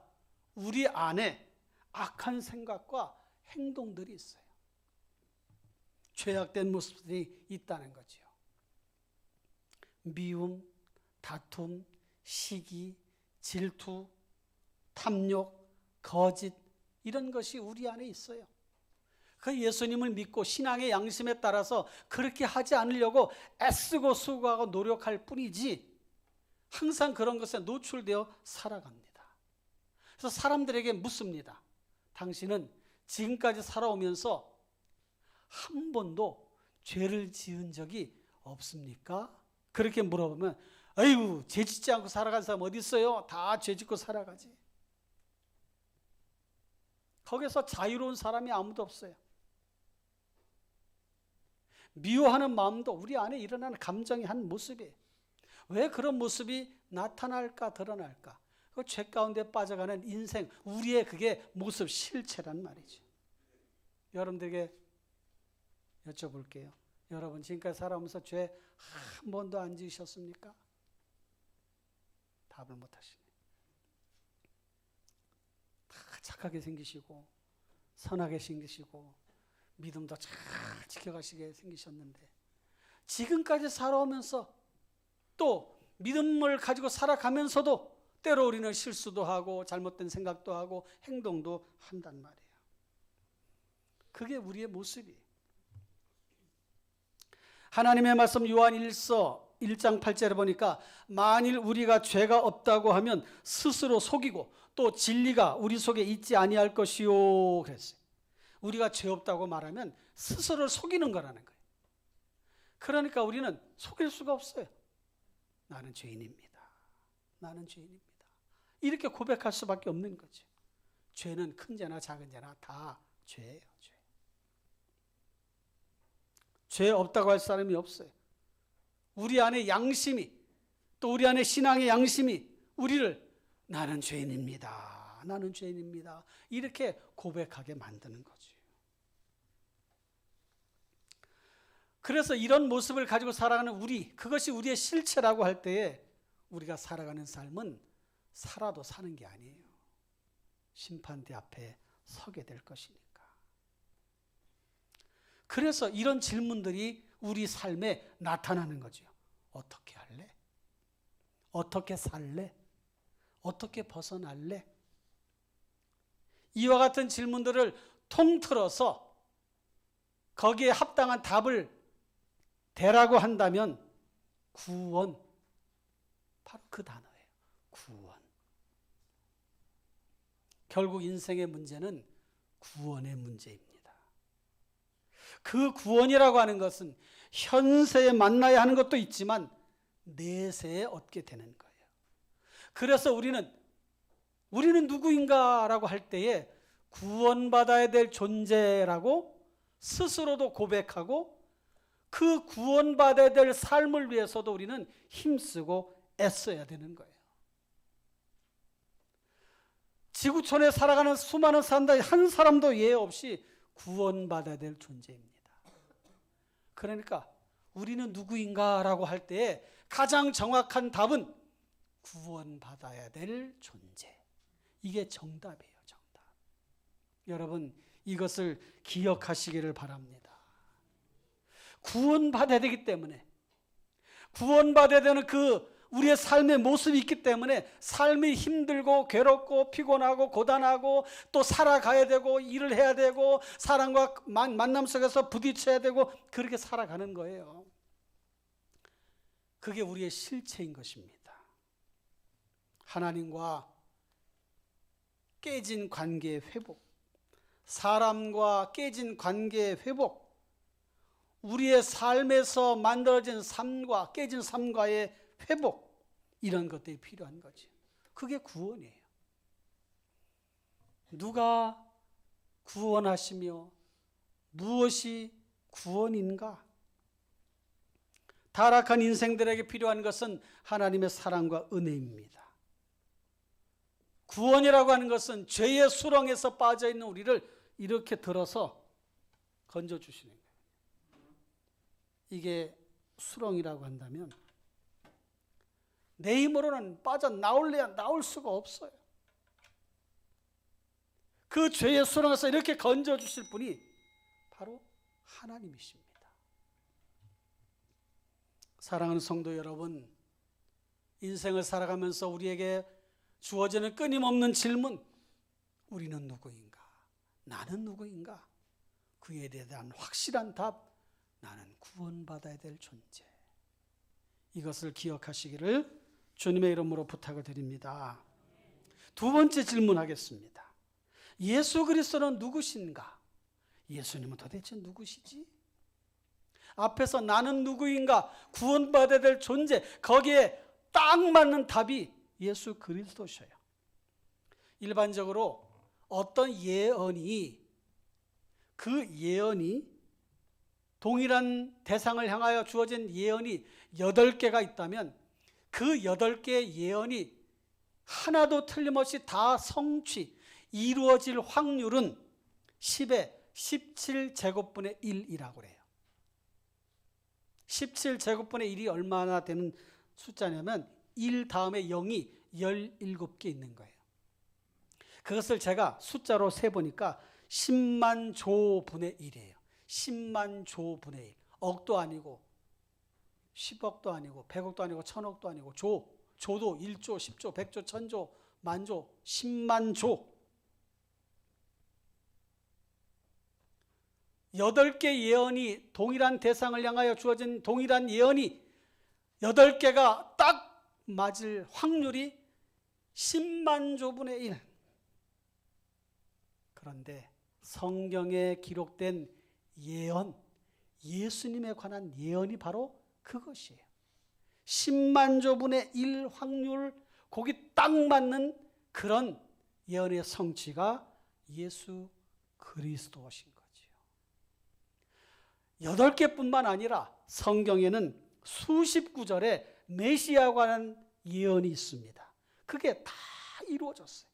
우리 안에 악한 생각과 행동들이 있어요. 죄악된 모습들이 있다는 거죠. 미움, 다툼, 시기, 질투, 탐욕, 거짓, 이런 것이 우리 안에 있어요. 그 예수님을 믿고 신앙의 양심에 따라서 그렇게 하지 않으려고 애쓰고 수고하고 노력할 뿐이지 항상 그런 것에 노출되어 살아갑니다. 그래서 사람들에게 묻습니다. 당신은 지금까지 살아오면서 한 번도 죄를 지은 적이 없습니까? 그렇게 물어보면 아이고, 죄 짓지 않고 살아간 사람 어디 있어요? 다 죄 짓고 살아가지. 거기서 자유로운 사람이 아무도 없어요. 미워하는 마음도 우리 안에 일어나는 감정의 한 모습이에요. 왜 그런 모습이 나타날까 드러날까? 그 죄 가운데 빠져가는 인생, 우리의 그게 모습 실체란 말이죠. 여러분들에게 여쭤볼게요. 여러분 지금까지 살아오면서 죄 한 번도 안 지으셨습니까? 답을 못 하시네. 다 착하게 생기시고 선하게 생기시고 믿음도 잘 지켜가시게 생기셨는데 지금까지 살아오면서 또 믿음을 가지고 살아가면서도 때로 우리는 실수도 하고 잘못된 생각도 하고 행동도 한단 말이에요. 그게 우리의 모습이에요. 하나님의 말씀 요한 1장 8절에 보니까 만일 우리가 죄가 없다고 하면 스스로 속이고 또 진리가 우리 속에 있지 아니할 것이요 그랬어요. 우리가 죄 없다고 말하면 스스로를 속이는 거라는 거예요. 그러니까 우리는 속일 수가 없어요. 나는 죄인입니다. 나는 죄인입니다. 이렇게 고백할 수밖에 없는 거죠. 죄는 큰 죄나 작은 죄나 다 죄예요. 죄 없다고 할 사람이 없어요. 우리 안에 양심이, 또 우리 안에 신앙의 양심이 우리를 나는 죄인입니다. 나는 죄인입니다. 이렇게 고백하게 만드는 거죠. 그래서 이런 모습을 가지고 살아가는 우리, 그것이 우리의 실체라고 할 때에 우리가 살아가는 삶은 살아도 사는 게 아니에요. 심판대 앞에 서게 될 것이니까. 그래서 이런 질문들이 우리 삶에 나타나는 거죠. 어떻게 할래? 어떻게 살래? 어떻게 벗어날래? 이와 같은 질문들을 통틀어서 거기에 합당한 답을 대라고 한다면 구원, 바로 그 단어예요. 구원. 결국 인생의 문제는 구원의 문제입니다. 그 구원이라고 하는 것은 현세에 만나야 하는 것도 있지만 내세에 얻게 되는 거예요. 그래서 우리는 누구인가라고 할 때에 구원받아야 될 존재라고 스스로도 고백하고 그 구원받아야 될 삶을 위해서도 우리는 힘쓰고 애써야 되는 거예요. 지구촌에 살아가는 수많은 사람들 한 사람도 예외 없이 구원받아야 될 존재입니다. 그러니까 우리는 누구인가라고 할 때에 가장 정확한 답은 구원받아야 될 존재. 이게 정답이에요. 정답. 여러분 이것을 기억하시기를 바랍니다. 구원받아야 되기 때문에 구원받아야 되는 그 우리의 삶의 모습이 있기 때문에 삶이 힘들고 괴롭고 피곤하고 고단하고 또 살아가야 되고 일을 해야 되고 사람과 만남 속에서 부딪혀야 되고 그렇게 살아가는 거예요. 그게 우리의 실체인 것입니다. 하나님과 깨진 관계의 회복, 사람과 깨진 관계의 회복, 우리의 삶에서 만들어진 삶과 깨진 삶과의 회복, 이런 것들이 필요한 거죠. 그게 구원이에요. 누가 구원하시며 무엇이 구원인가? 타락한 인생들에게 필요한 것은 하나님의 사랑과 은혜입니다. 구원이라고 하는 것은 죄의 수렁에서 빠져있는 우리를 이렇게 들어서 건져주시는 거예요. 이게 수렁이라고 한다면 내 힘으로는 빠져나올래야 나올 수가 없어요. 그 죄의 수렁에서 이렇게 건져주실 분이 바로 하나님이십니다. 사랑하는 성도 여러분, 인생을 살아가면서 우리에게 주어지는 끊임없는 질문, 우리는 누구인가? 나는 누구인가? 그에 대한 확실한 답, 나는 구원받아야 될 존재. 이것을 기억하시기를 주님의 이름으로 부탁을 드립니다. 두 번째 질문하겠습니다. 예수 그리스도는 누구신가? 예수님은 도대체 누구시지? 앞에서 나는 누구인가? 구원받아야 될 존재, 거기에 딱 맞는 답이 예수 그리스도셔요. 일반적으로 어떤 예언이, 그 예언이 동일한 대상을 향하여 주어진 예언이 8개가 있다면 그 8개의 예언이 하나도 틀림없이 다 성취, 이루어질 확률은 10의 17제곱분의 1이라고 그래요. 17제곱분의 1이 얼마나 되는 숫자냐면 1 다음에 0이 17개 있는 거예요. 그것을 제가 숫자로 세보니까 10만 조분의 1이에요. 10만 조분의 1. 억도 아니고 10억도 아니고 100억도 아니고 1000억도 아니고 조도 1조, 10조, 100조, 1000조, 만조, 10만 조. 8개 예언이 동일한 대상을 향하여 주어진 동일한 예언이 8개가 딱 맞을 확률이 10만 조분의 1. 그런데 성경에 기록된 예언, 예수님에 관한 예언이 바로 그것이에요. 10만 조분의 1 확률, 거기 딱 맞는 그런 예언의 성취가 예수 그리스도신 거지요. 8개뿐만 아니라 성경에는 수십 구절에 메시아에 관한 예언이 있습니다. 그게 다 이루어졌어요.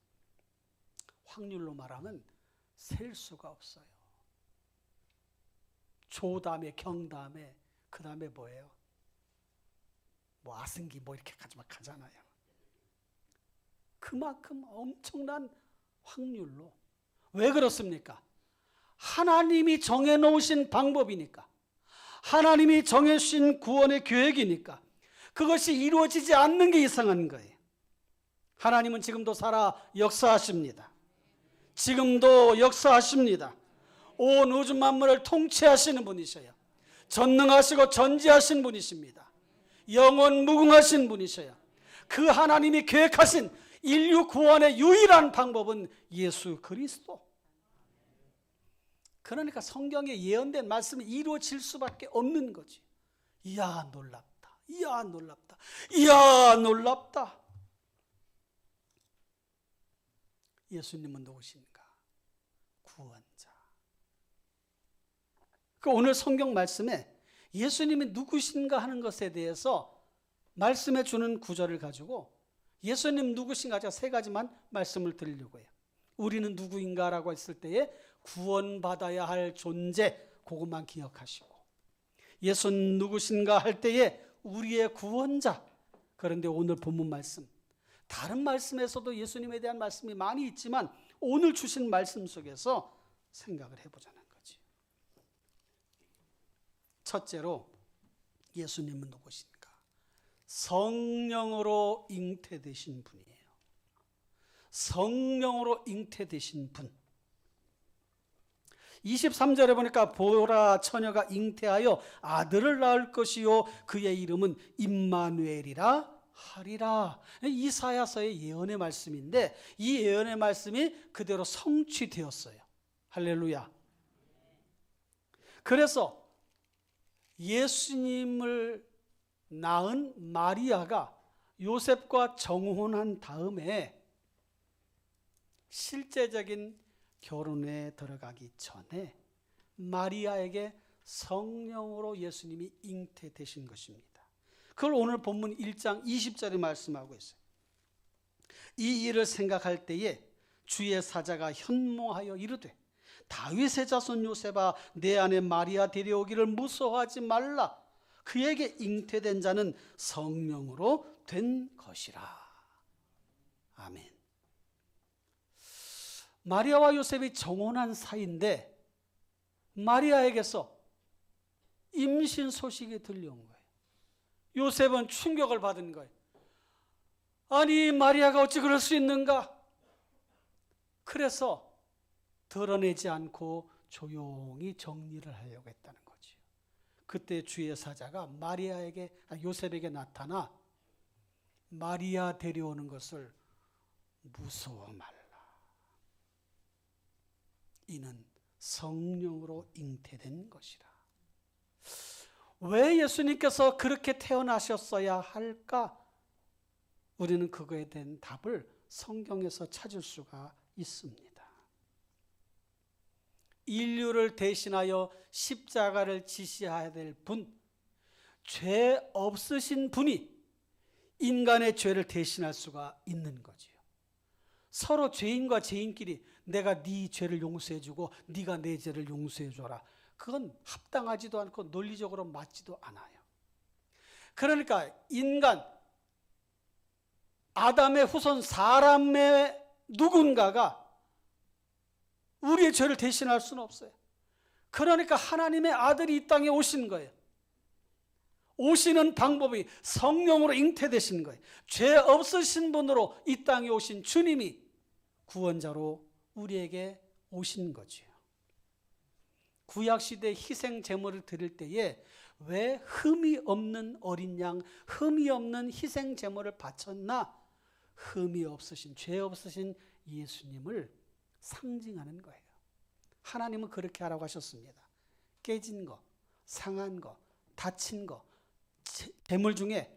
확률로 말하면 셀 수가 없어요. 조 다음에 경 다음에 그 다음에 뭐예요? 뭐 아승기 뭐 이렇게 가잖아요. 그만큼 엄청난 확률로. 왜 그렇습니까? 하나님이 정해놓으신 방법이니까, 하나님이 정해주신 구원의 계획이니까 그것이 이루어지지 않는 게 이상한 거예요. 하나님은 지금도 살아 역사하십니다. 지금도 역사하십니다. 온 우주 만물을 통치하시는 분이셔요. 전능하시고 전지하신 분이십니다. 영원 무궁하신 분이셔요. 그 하나님이 계획하신 인류 구원의 유일한 방법은 예수 그리스도. 그러니까 성경에 예언된 말씀이 이루어질 수밖에 없는 거지. 이야 놀랍다. 이야 놀랍다. 이야 놀랍다. 예수님은 누구신가? 구원자. 그 오늘 성경 말씀에 예수님이 누구신가 하는 것에 대해서 말씀해 주는 구절을 가지고 예수님 누구신가 제가 3가지만 말씀을 드리려고 해요. 우리는 누구인가라고 했을 때에 구원받아야 할 존재, 그것만 기억하시고, 예수는 누구신가 할 때에 우리의 구원자. 그런데 오늘 본문 말씀, 다른 말씀에서도 예수님에 대한 말씀이 많이 있지만 오늘 주신 말씀 속에서 생각을 해보자는 거지. 첫째로 예수님은 누구신가? 성령으로 잉태되신 분이에요. 성령으로 잉태되신 분. 23절에 보니까 보라 처녀가 잉태하여 아들을 낳을 것이요 그의 이름은 임마누엘이라 하리라. 이사야서의 예언의 말씀인데 이 예언의 말씀이 그대로 성취되었어요. 할렐루야. 그래서 예수님을 낳은 마리아가 요셉과 정혼한 다음에 실제적인 결혼에 들어가기 전에 마리아에게 성령으로 예수님이 잉태되신 것입니다. 그걸 오늘 본문 1장 20절에 말씀하고 있어요. 이 일을 생각할 때에 주의 사자가 현몽하여 이르되 다윗의 자손 요셉아 내 아내 마리아 데려오기를 무서워하지 말라. 그에게 잉태된 자는 성령으로 된 것이라. 아멘. 마리아와 요셉이 정혼한 사이인데 마리아에게서 임신 소식이 들려온 거예요. 요셉은 충격을 받은 거예요. 아니 마리아가 어찌 그럴 수 있는가? 그래서 드러내지 않고 조용히 정리를 하려고 했다는 거죠. 그때 주의 사자가 요셉에게 나타나 마리아 데려오는 것을 무서워 말라. 이는 성령으로 잉태된 것이라. 왜 예수님께서 그렇게 태어나셨어야 할까? 우리는 그거에 대한 답을 성경에서 찾을 수가 있습니다. 인류를 대신하여 십자가를 지셔야 될 분, 죄 없으신 분이 인간의 죄를 대신할 수가 있는 거지요. 서로 죄인과 죄인끼리 내가 네 죄를 용서해주고 네가 내 죄를 용서해줘라. 그건 합당하지도 않고 논리적으로 맞지도 않아요. 그러니까 인간, 아담의 후손 사람의 누군가가 우리의 죄를 대신할 수는 없어요. 그러니까 하나님의 아들이 이 땅에 오신 거예요. 오시는 방법이 성령으로 잉태되신 거예요. 죄 없으신 분으로 이 땅에 오신 주님이 구원자로 우리에게 오신 거죠. 구약시대 희생 제물을 드릴 때에 왜 흠이 없는 어린 양, 흠이 없는 희생 제물을 바쳤나? 흠이 없으신, 죄 없으신 예수님을 상징하는 거예요. 하나님은 그렇게 하라고 하셨습니다. 깨진 거, 상한 거, 다친 거, 제물 중에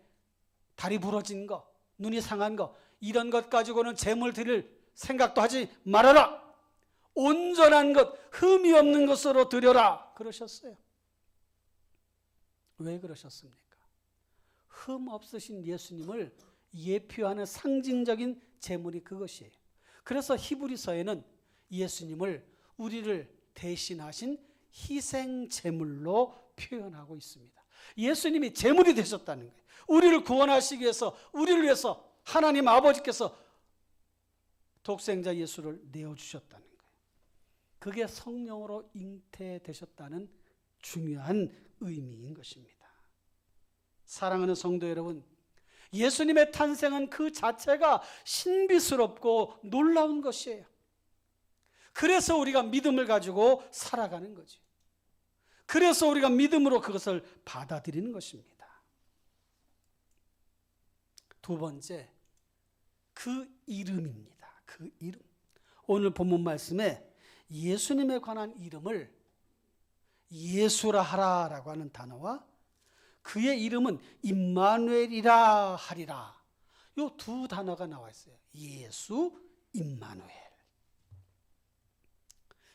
다리 부러진 거, 눈이 상한 거, 이런 것 가지고는 제물 드릴 생각도 하지 말아라. 온전한 것, 흠이 없는 것으로 드려라. 그러셨어요. 왜 그러셨습니까? 흠 없으신 예수님을 예표하는 상징적인 제물이 그것이에요. 그래서 히브리서에는 예수님을 우리를 대신하신 희생 제물로 표현하고 있습니다. 예수님이 제물이 되셨다는 거예요. 우리를 구원하시기 위해서, 우리를 위해서 하나님 아버지께서 독생자 예수를 내어주셨다는 거예요. 그게 성령으로 잉태되셨다는 중요한 의미인 것입니다. 사랑하는 성도 여러분, 예수님의 탄생은 그 자체가 신비스럽고 놀라운 것이에요. 그래서 우리가 믿음을 가지고 살아가는 거죠. 그래서 우리가 믿음으로 그것을 받아들이는 것입니다. 두 번째, 그 이름입니다. 그 이름. 오늘 본문 말씀에 예수님에 관한 이름을 예수라 하라라고 하는 단어와 그의 이름은 임마누엘이라 하리라. 이 두 단어가 나와 있어요. 예수, 임마누엘.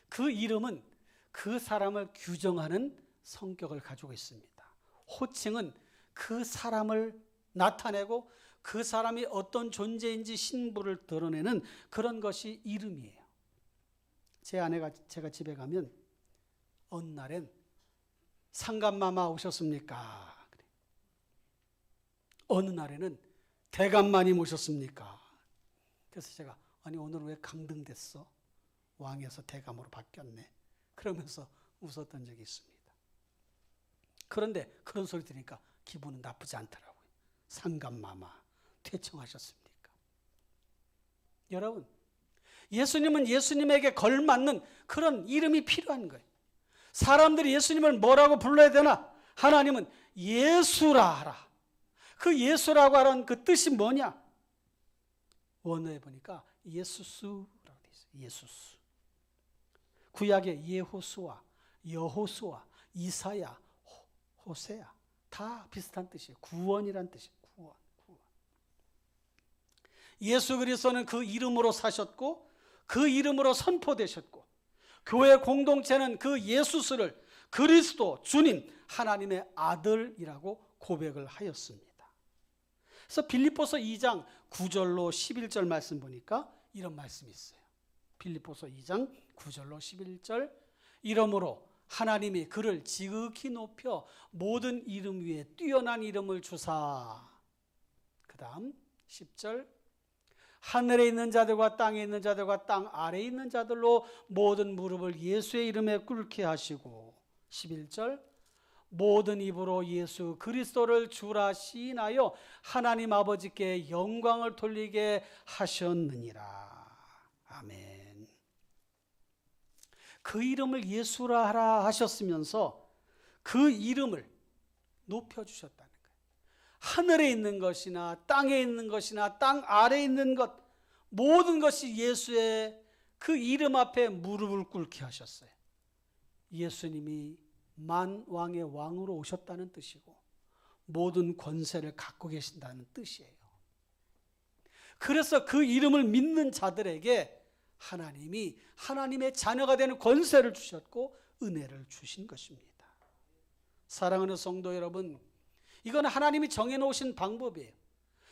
그 이름은 그 사람을 규정하는 성격을 가지고 있습니다. 호칭은 그 사람을 나타내고 그 사람이 어떤 존재인지 신분을 드러내는 그런 것이 이름이에요. 제 아내가 제가 집에 가면 어느 날엔 상감마마 오셨습니까? 어느 날에는 대감마님 오셨습니까? 그래서 제가 아니 오늘 왜 강등됐어? 왕에서 대감으로 바뀌었네. 그러면서 웃었던 적이 있습니다. 그런데 그런 소리 들으니까 기분은 나쁘지 않더라고요. 상감마마 퇴청하셨습니까? 여러분, 예수님은 예수님에게 걸맞는 그런 이름이 필요한 거예요. 사람들이 예수님을 뭐라고 불러야 되나? 하나님은 예수라 하라. 그 예수라고 하는 그 뜻이 뭐냐? 원어에 보니까 예수스라고 되어 있어요. 예수스. 구약의 예호수아, 여호수아, 이사야, 호세아 다 비슷한 뜻이에요. 구원이란 뜻이에요. 구원. 예수 그리스도는 그 이름으로 사셨고 그 이름으로 선포되셨고 교회 공동체는 그 예수스를 그리스도, 주님, 하나님의 아들이라고 고백을 하였습니다. 그래서 빌립보서 2장 9절로 11절 말씀 보니까 이런 말씀이 있어요. 빌립보서 2장 9절로 11절 이러므로 하나님이 그를 지극히 높여 모든 이름 위에 뛰어난 이름을 주사. 그 다음 10절 하늘에 있는 자들과 땅에 있는 자들과 땅 아래에 있는 자들로 모든 무릎을 예수의 이름에 꿇게 하시고 11절 모든 입으로 예수 그리스도를 주라 시인하여 하나님 아버지께 영광을 돌리게 하셨느니라. 아멘. 그 이름을 예수라 하라 하셨으면서 그 이름을 높여주셨다는 거예요. 하늘에 있는 것이나 땅에 있는 것이나 땅 아래에 있는 것 모든 것이 예수의 그 이름 앞에 무릎을 꿇게 하셨어요. 예수님이 만왕의 왕으로 오셨다는 뜻이고 모든 권세를 갖고 계신다는 뜻이에요. 그래서 그 이름을 믿는 자들에게 하나님이 하나님의 자녀가 되는 권세를 주셨고 은혜를 주신 것입니다. 사랑하는 성도 여러분, 이건 하나님이 정해놓으신 방법이에요.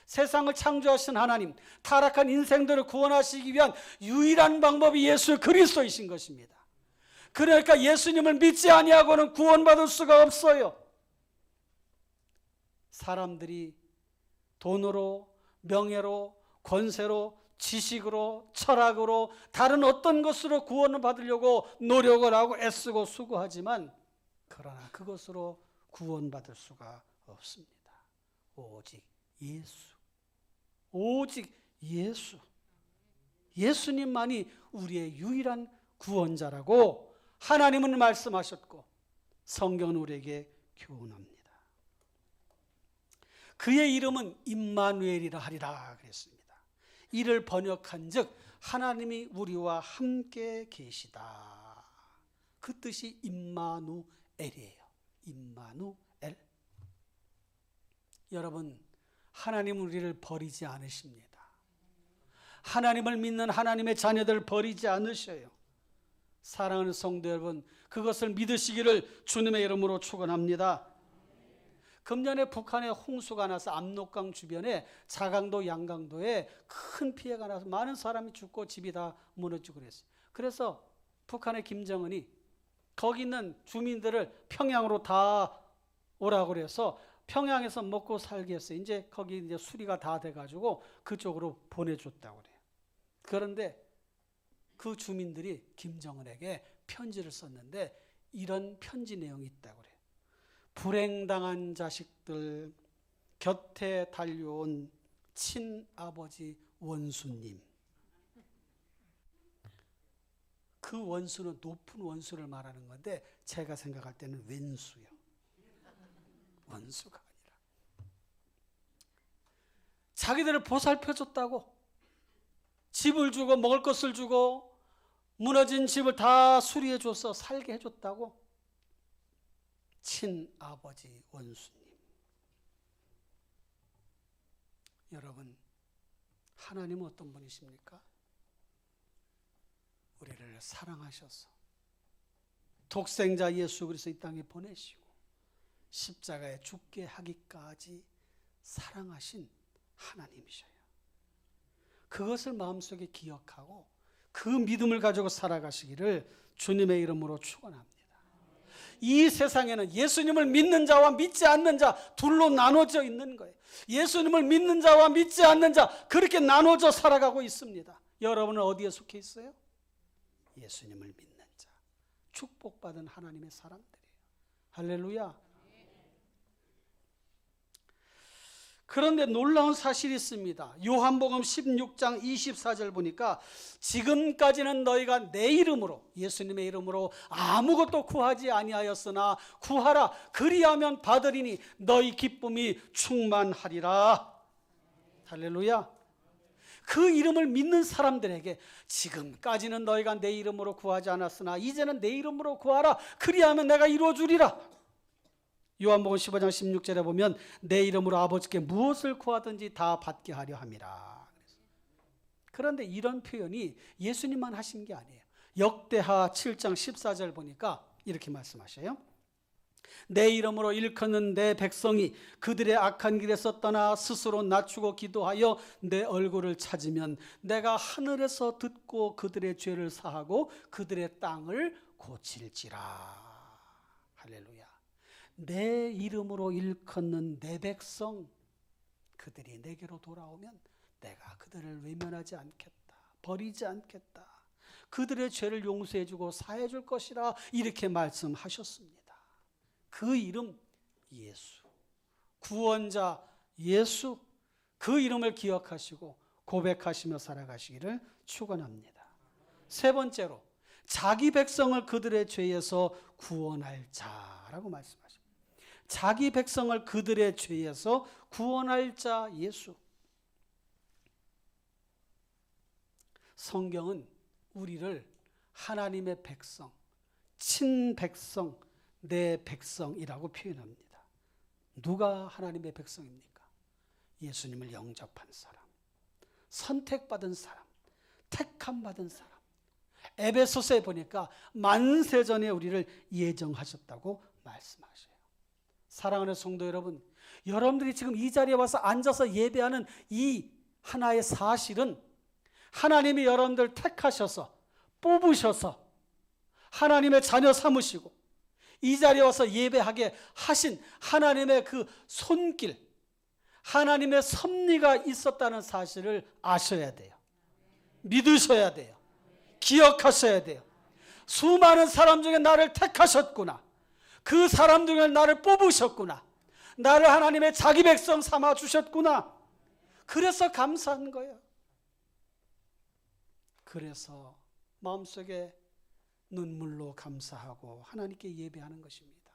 세상을 창조하신 하나님, 타락한 인생들을 구원하시기 위한 유일한 방법이 예수 그리스도이신 것입니다. 그러니까 예수님을 믿지 아니하고는 구원받을 수가 없어요. 사람들이 돈으로, 명예로, 권세로, 지식으로, 철학으로, 다른 어떤 것으로 구원을 받으려고 노력을 하고 애쓰고 수고하지만 그러나 그것으로 구원받을 수가 없습니다. 오직 예수, 오직 예수, 예수님만이 우리의 유일한 구원자라고 하나님은 말씀하셨고 성경은 우리에게 교훈합니다. 그의 이름은 임마누엘이라 하리라 그랬습니다. 이를 번역한 즉 하나님이 우리와 함께 계시다. 그 뜻이 임마누엘이에요. 임마누엘. 여러분, 하나님은 우리를 버리지 않으십니다. 하나님을 믿는 하나님의 자녀들을 버리지 않으셔요. 사랑하는 성도 여러분, 그것을 믿으시기를 주님의 이름으로 축원합니다. 금년에 북한에 홍수가 나서 압록강 주변에 자강도, 양강도에 큰 피해가 나서 많은 사람이 죽고 집이 다 무너지고 그랬어요. 그래서 북한의 김정은이 거기 있는 주민들을 평양으로 다 오라고 그래서 평양에서 먹고 살게 했어요. 이제 거기 이제 수리가 다 돼가지고 그쪽으로 보내줬다고 그래요. 그런데 그 주민들이 김정은에게 편지를 썼는데 이런 편지 내용이 있다고 그래요. 불행당한 자식들 곁에 달려온 친아버지 원수님. 그 원수는 높은 원수를 말하는 건데 제가 생각할 때는 왼수요. 원수가 아니라. 자기들을 보살펴줬다고. 집을 주고 먹을 것을 주고 무너진 집을 다 수리해줘서 살게 해줬다고. 친아버지 원수님. 여러분, 하나님은 어떤 분이십니까? 우리를 사랑하셔서 독생자 예수 그리스도 이 땅에 보내시고 십자가에 죽게 하기까지 사랑하신 하나님이셔요. 그것을 마음속에 기억하고 그 믿음을 가지고 살아가시기를 주님의 이름으로 축원합니다. 이 세상에는 예수님을 믿는 자와 믿지 않는 자 둘로 나눠져 있는 거예요. 예수님을 믿는 자와 믿지 않는 자 그렇게 나눠져 살아가고 있습니다. 여러분은 어디에 속해 있어요? 예수님을 믿는 자, 축복받은 하나님의 사람들이에요. 할렐루야. 그런데 놀라운 사실이 있습니다. 요한복음 16장 24절 보니까 지금까지는 너희가 내 이름으로, 예수님의 이름으로 아무것도 구하지 아니하였으나 구하라 그리하면 받으리니 너희 기쁨이 충만하리라. 할렐루야. 그 이름을 믿는 사람들에게 지금까지는 너희가 내 이름으로 구하지 않았으나 이제는 내 이름으로 구하라 그리하면 내가 이루어주리라. 요한복음 15장 16절에 보면 내 이름으로 아버지께 무엇을 구하든지 다 받게 하려 함이라. 그런데 이런 표현이 예수님만 하신 게 아니에요. 역대하 7장 14절 보니까 이렇게 말씀하셔요. 내 이름으로 일컫는 내 백성이 그들의 악한 길에서 떠나 스스로 낮추고 기도하여 내 얼굴을 찾으면 내가 하늘에서 듣고 그들의 죄를 사하고 그들의 땅을 고칠지라. 할렐루야. 내 이름으로 일컫는 내 백성, 그들이 내게로 돌아오면 내가 그들을 외면하지 않겠다, 버리지 않겠다, 그들의 죄를 용서해주고 사해줄 것이라 이렇게 말씀하셨습니다. 그 이름 예수, 구원자 예수, 그 이름을 기억하시고 고백하시며 살아가시기를 축원합니다. 세 번째로 자기 백성을 그들의 죄에서 구원할 자라고 말씀하십니다. 자기 백성을 그들의 죄에서 구원할 자 예수. 성경은 우리를 하나님의 백성, 친백성, 내 백성이라고 표현합니다. 누가 하나님의 백성입니까? 예수님을 영접한 사람, 선택받은 사람, 택함받은 사람. 에베소서에 보니까 만세전에 우리를 예정하셨다고 말씀하셔요. 사랑하는 성도 여러분, 여러분들이 지금 이 자리에 와서 앉아서 예배하는 이 하나의 사실은 하나님이 여러분들 택하셔서 뽑으셔서 하나님의 자녀 삼으시고 이 자리에 와서 예배하게 하신 하나님의 그 손길, 하나님의 섭리가 있었다는 사실을 아셔야 돼요. 믿으셔야 돼요. 기억하셔야 돼요. 수많은 사람 중에 나를 택하셨구나. 그 사람 중에 나를 뽑으셨구나. 나를 하나님의 자기 백성 삼아 주셨구나. 그래서 감사한 거예요. 그래서 마음속에 눈물로 감사하고 하나님께 예배하는 것입니다.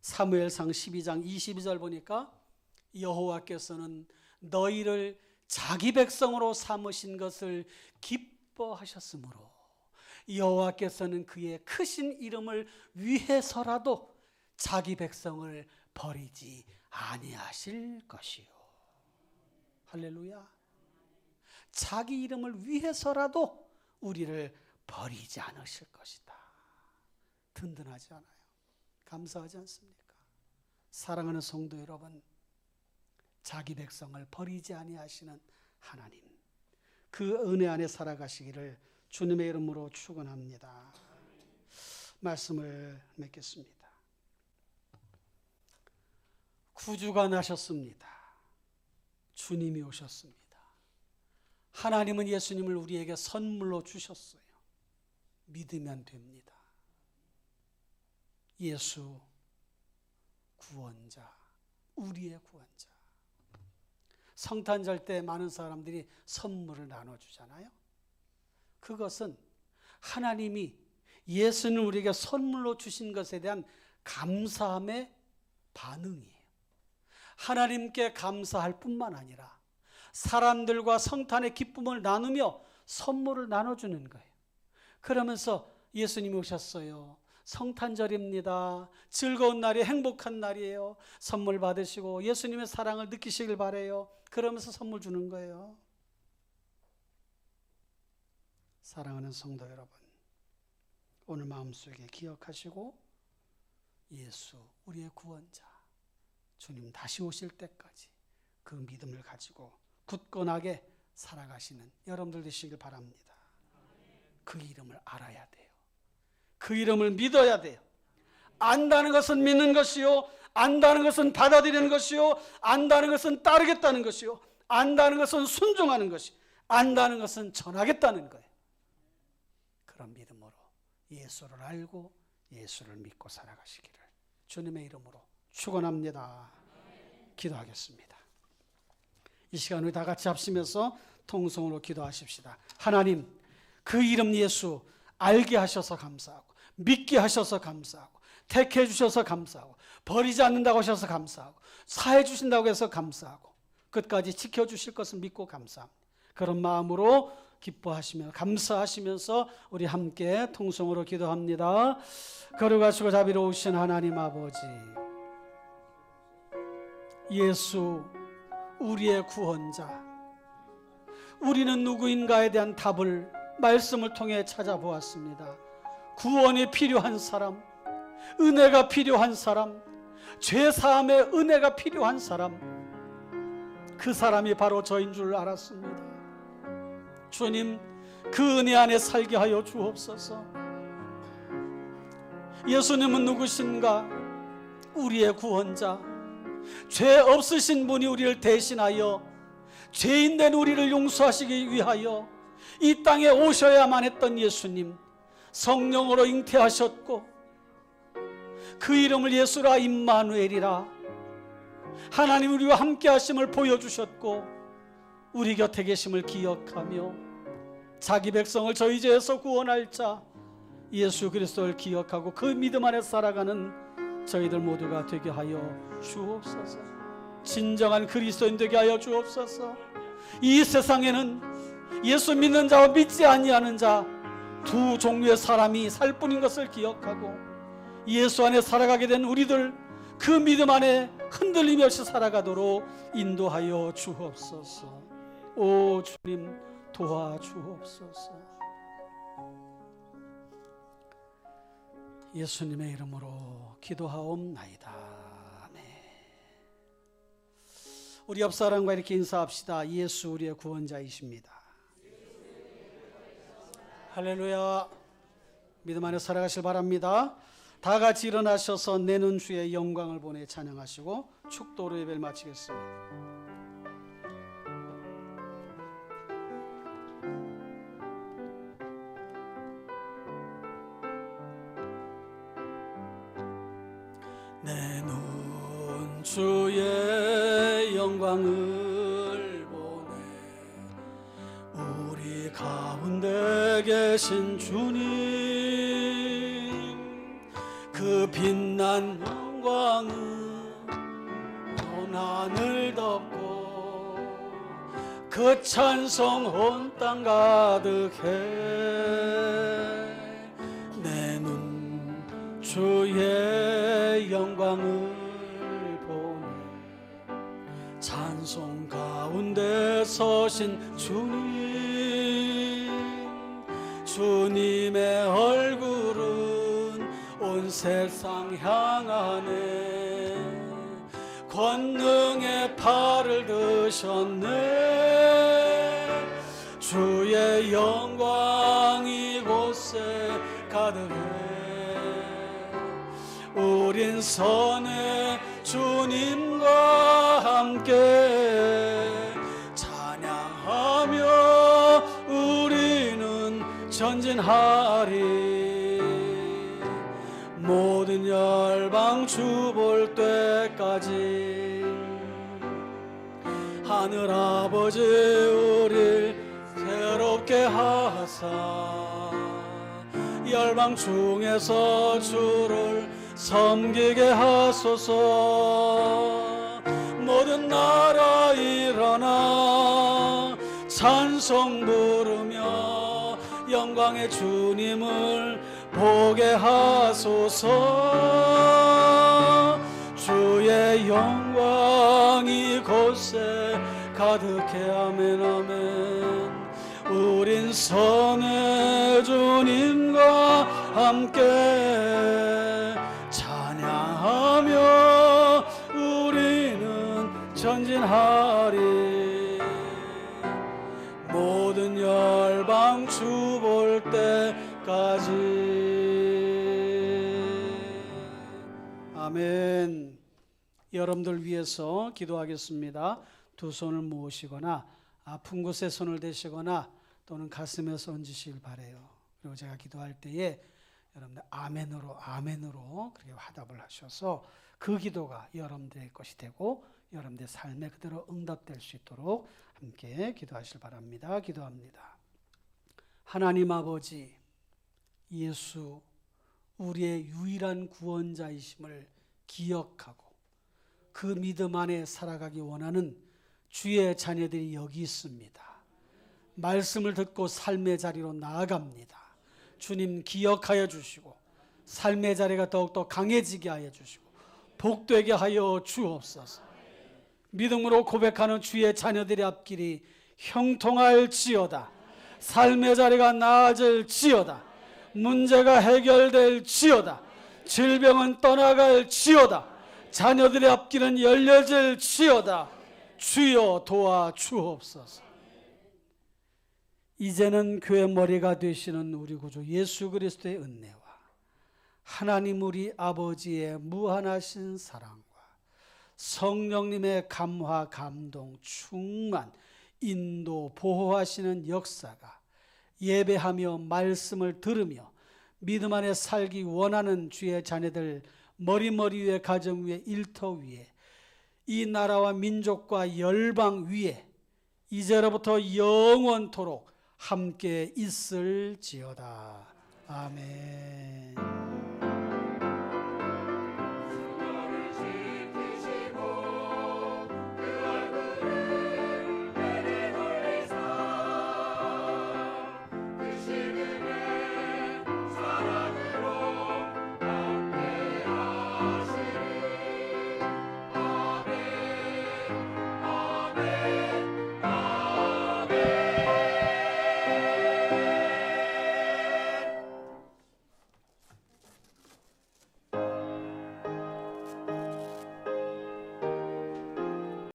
사무엘상 12장 22절 보니까 여호와께서는 너희를 자기 백성으로 삼으신 것을 기뻐하셨으므로 여호와께서는 그의 크신 이름을 위해서라도 자기 백성을 버리지 아니하실 것이요. 할렐루야. 자기 이름을 위해서라도 우리를 버리지 않으실 것이다. 든든하지 않아요? 감사하지 않습니까? 사랑하는 성도 여러분, 자기 백성을 버리지 아니하시는 하나님, 그 은혜 안에 살아가시기를 주님의 이름으로 축원합니다. 말씀을 맺겠습니다. 구주가 나셨습니다. 주님이 오셨습니다. 하나님은 예수님을 우리에게 선물로 주셨어요. 믿으면 됩니다. 예수 구원자, 우리의 구원자. 성탄절 때 많은 사람들이 선물을 나눠주잖아요. 그것은 하나님이 예수는 우리에게 선물로 주신 것에 대한 감사함의 반응이에요. 하나님께 감사할 뿐만 아니라 사람들과 성탄의 기쁨을 나누며 선물을 나눠주는 거예요. 그러면서 예수님이 오셨어요. 성탄절입니다. 즐거운 날이 행복한 날이에요. 선물 받으시고 예수님의 사랑을 느끼시길 바라요. 그러면서 선물 주는 거예요. 사랑하는 성도 여러분, 오늘 마음속에 기억하시고 예수 우리의 구원자 주님 다시 오실 때까지 그 믿음을 가지고 굳건하게 살아가시는 여러분들 되시길 바랍니다. 그 이름을 알아야 돼요. 그 이름을 믿어야 돼요. 안다는 것은 믿는 것이요, 안다는 것은 받아들이는 것이요, 안다는 것은 따르겠다는 것이요, 안다는 것은 순종하는 것이, 안다는 것은 전하겠다는 거예요. 그런 믿음으로 예수를 알고 예수를 믿고 살아가시기를 주님의 이름으로 축원합니다. 기도하겠습니다. 이 시간 우리 다 같이 합심해서 통성으로 기도하십시다. 하나님, 그 이름 예수 알게 하셔서 감사하고, 믿게 하셔서 감사하고, 택해 주셔서 감사하고, 버리지 않는다고 하셔서 감사하고, 사해 주신다고 해서 감사하고, 끝까지 지켜주실 것을 믿고 감사합니다. 그런 마음으로 기뻐하시며 감사하시면서 우리 함께 통성으로 기도합니다. 거룩하시고 자비로우신 하나님 아버지, 예수 우리의 구원자, 우리는 누구인가에 대한 답을 말씀을 통해 찾아보았습니다. 구원이 필요한 사람, 은혜가 필요한 사람, 죄사함의 은혜가 필요한 사람, 그 사람이 바로 저인 줄 알았습니다. 주님, 그 은혜 안에 살게 하여 주옵소서. 예수님은 누구신가? 우리의 구원자, 죄 없으신 분이 우리를 대신하여 죄인된 우리를 용서하시기 위하여 이 땅에 오셔야만 했던 예수님, 성령으로 잉태하셨고 그 이름을 예수라 임마누엘이라, 하나님 우리와 함께 하심을 보여주셨고 우리 곁에 계심을 기억하며 자기 백성을 저희 죄에서 구원할 자 예수 그리스도를 기억하고 그 믿음 안에 살아가는 저희들 모두가 되게 하여 주옵소서. 진정한 그리스도인 되게 하여 주옵소서. 이 세상에는 예수 믿는 자와 믿지 아니하는 자 두 종류의 사람이 살 뿐인 것을 기억하고 예수 안에 살아가게 된 우리들, 그 믿음 안에 흔들림 없이 살아가도록 인도하여 주옵소서. 오 주님, 도와주옵소서. 예수님의 이름으로 기도하옵나이다. 아멘. 우리 옆 사람과 이렇게 인사합시다. 예수 우리의 구원자이십니다. 할렐루야. 믿음 안에 살아가실 바랍니다. 다 같이 일어나셔서 내는 주의 영광을 보내 찬양하시고 축도로 예배를 마치겠습니다. 내눈 주의 영광을 보내 우리 가운데 계신 주님, 그 빛난 영광은 온 하늘 덮고 그 찬송 온 땅 가득해. 내 눈 주의 영광을 보내 찬송 가운데 서신 주님, 주님의 얼굴은 온 세상 향하네. 권능의 팔을 드셨네. 주의 영광 이곳에 가득해. 우린 선의 주님과 함께 찬양하며 우리는 전진하리. 모든 열방 주 볼 때까지 하늘아버지 우릴 새롭게 하사 열방 중에서 주를 섬기게 하소서. 모든 나라 일어나 찬송 부르며 영광의 주님을 보게 하소서. 주의 영광 이곳에 가득해. 아멘 아멘. 우린 선의 주님과 함께 찬양하며 우리는 전진하리. 모든 열방 주 볼 때까지. 아멘. 여러분들 위해서 기도하겠습니다. 두 손을 모으시거나 아픈 곳에 손을 대시거나 또는 가슴에 얹으시길 바래요. 그리고 제가 기도할 때에 여러분들 아멘으로 그렇게 화답을 하셔서 그 기도가 여러분들의 것이 되고 여러분들의 삶에 그대로 응답될 수 있도록 함께 기도하시길 바랍니다. 기도합니다. 하나님 아버지, 예수 우리의 유일한 구원자이심을 기억하고 그 믿음 안에 살아가기 원하는 주의 자녀들이 여기 있습니다. 말씀을 듣고 삶의 자리로 나아갑니다. 주님 기억하여 주시고 삶의 자리가 더욱더 강해지게 하여 주시고 복되게 하여 주옵소서. 믿음으로 고백하는 주의 자녀들의 앞길이 형통할지어다. 삶의 자리가 나아질지어다. 문제가 해결될지어다. 질병은 떠나갈지어다. 자녀들의 앞길은 열려질지어다. 주여 도와 주옵소서. 이제는 교회 머리가 되시는 우리 구주 예수 그리스도의 은혜와 하나님 우리 아버지의 무한하신 사랑과 성령님의 감화, 감동, 충만, 인도, 보호하시는 역사가 예배하며 말씀을 들으며 믿음 안에 살기 원하는 주의 자녀들 머리 위에, 가정 위에, 일터 위에, 이 나라와 민족과 열방 위에 이제로부터 영원토록 함께 있을지어다. 아멘.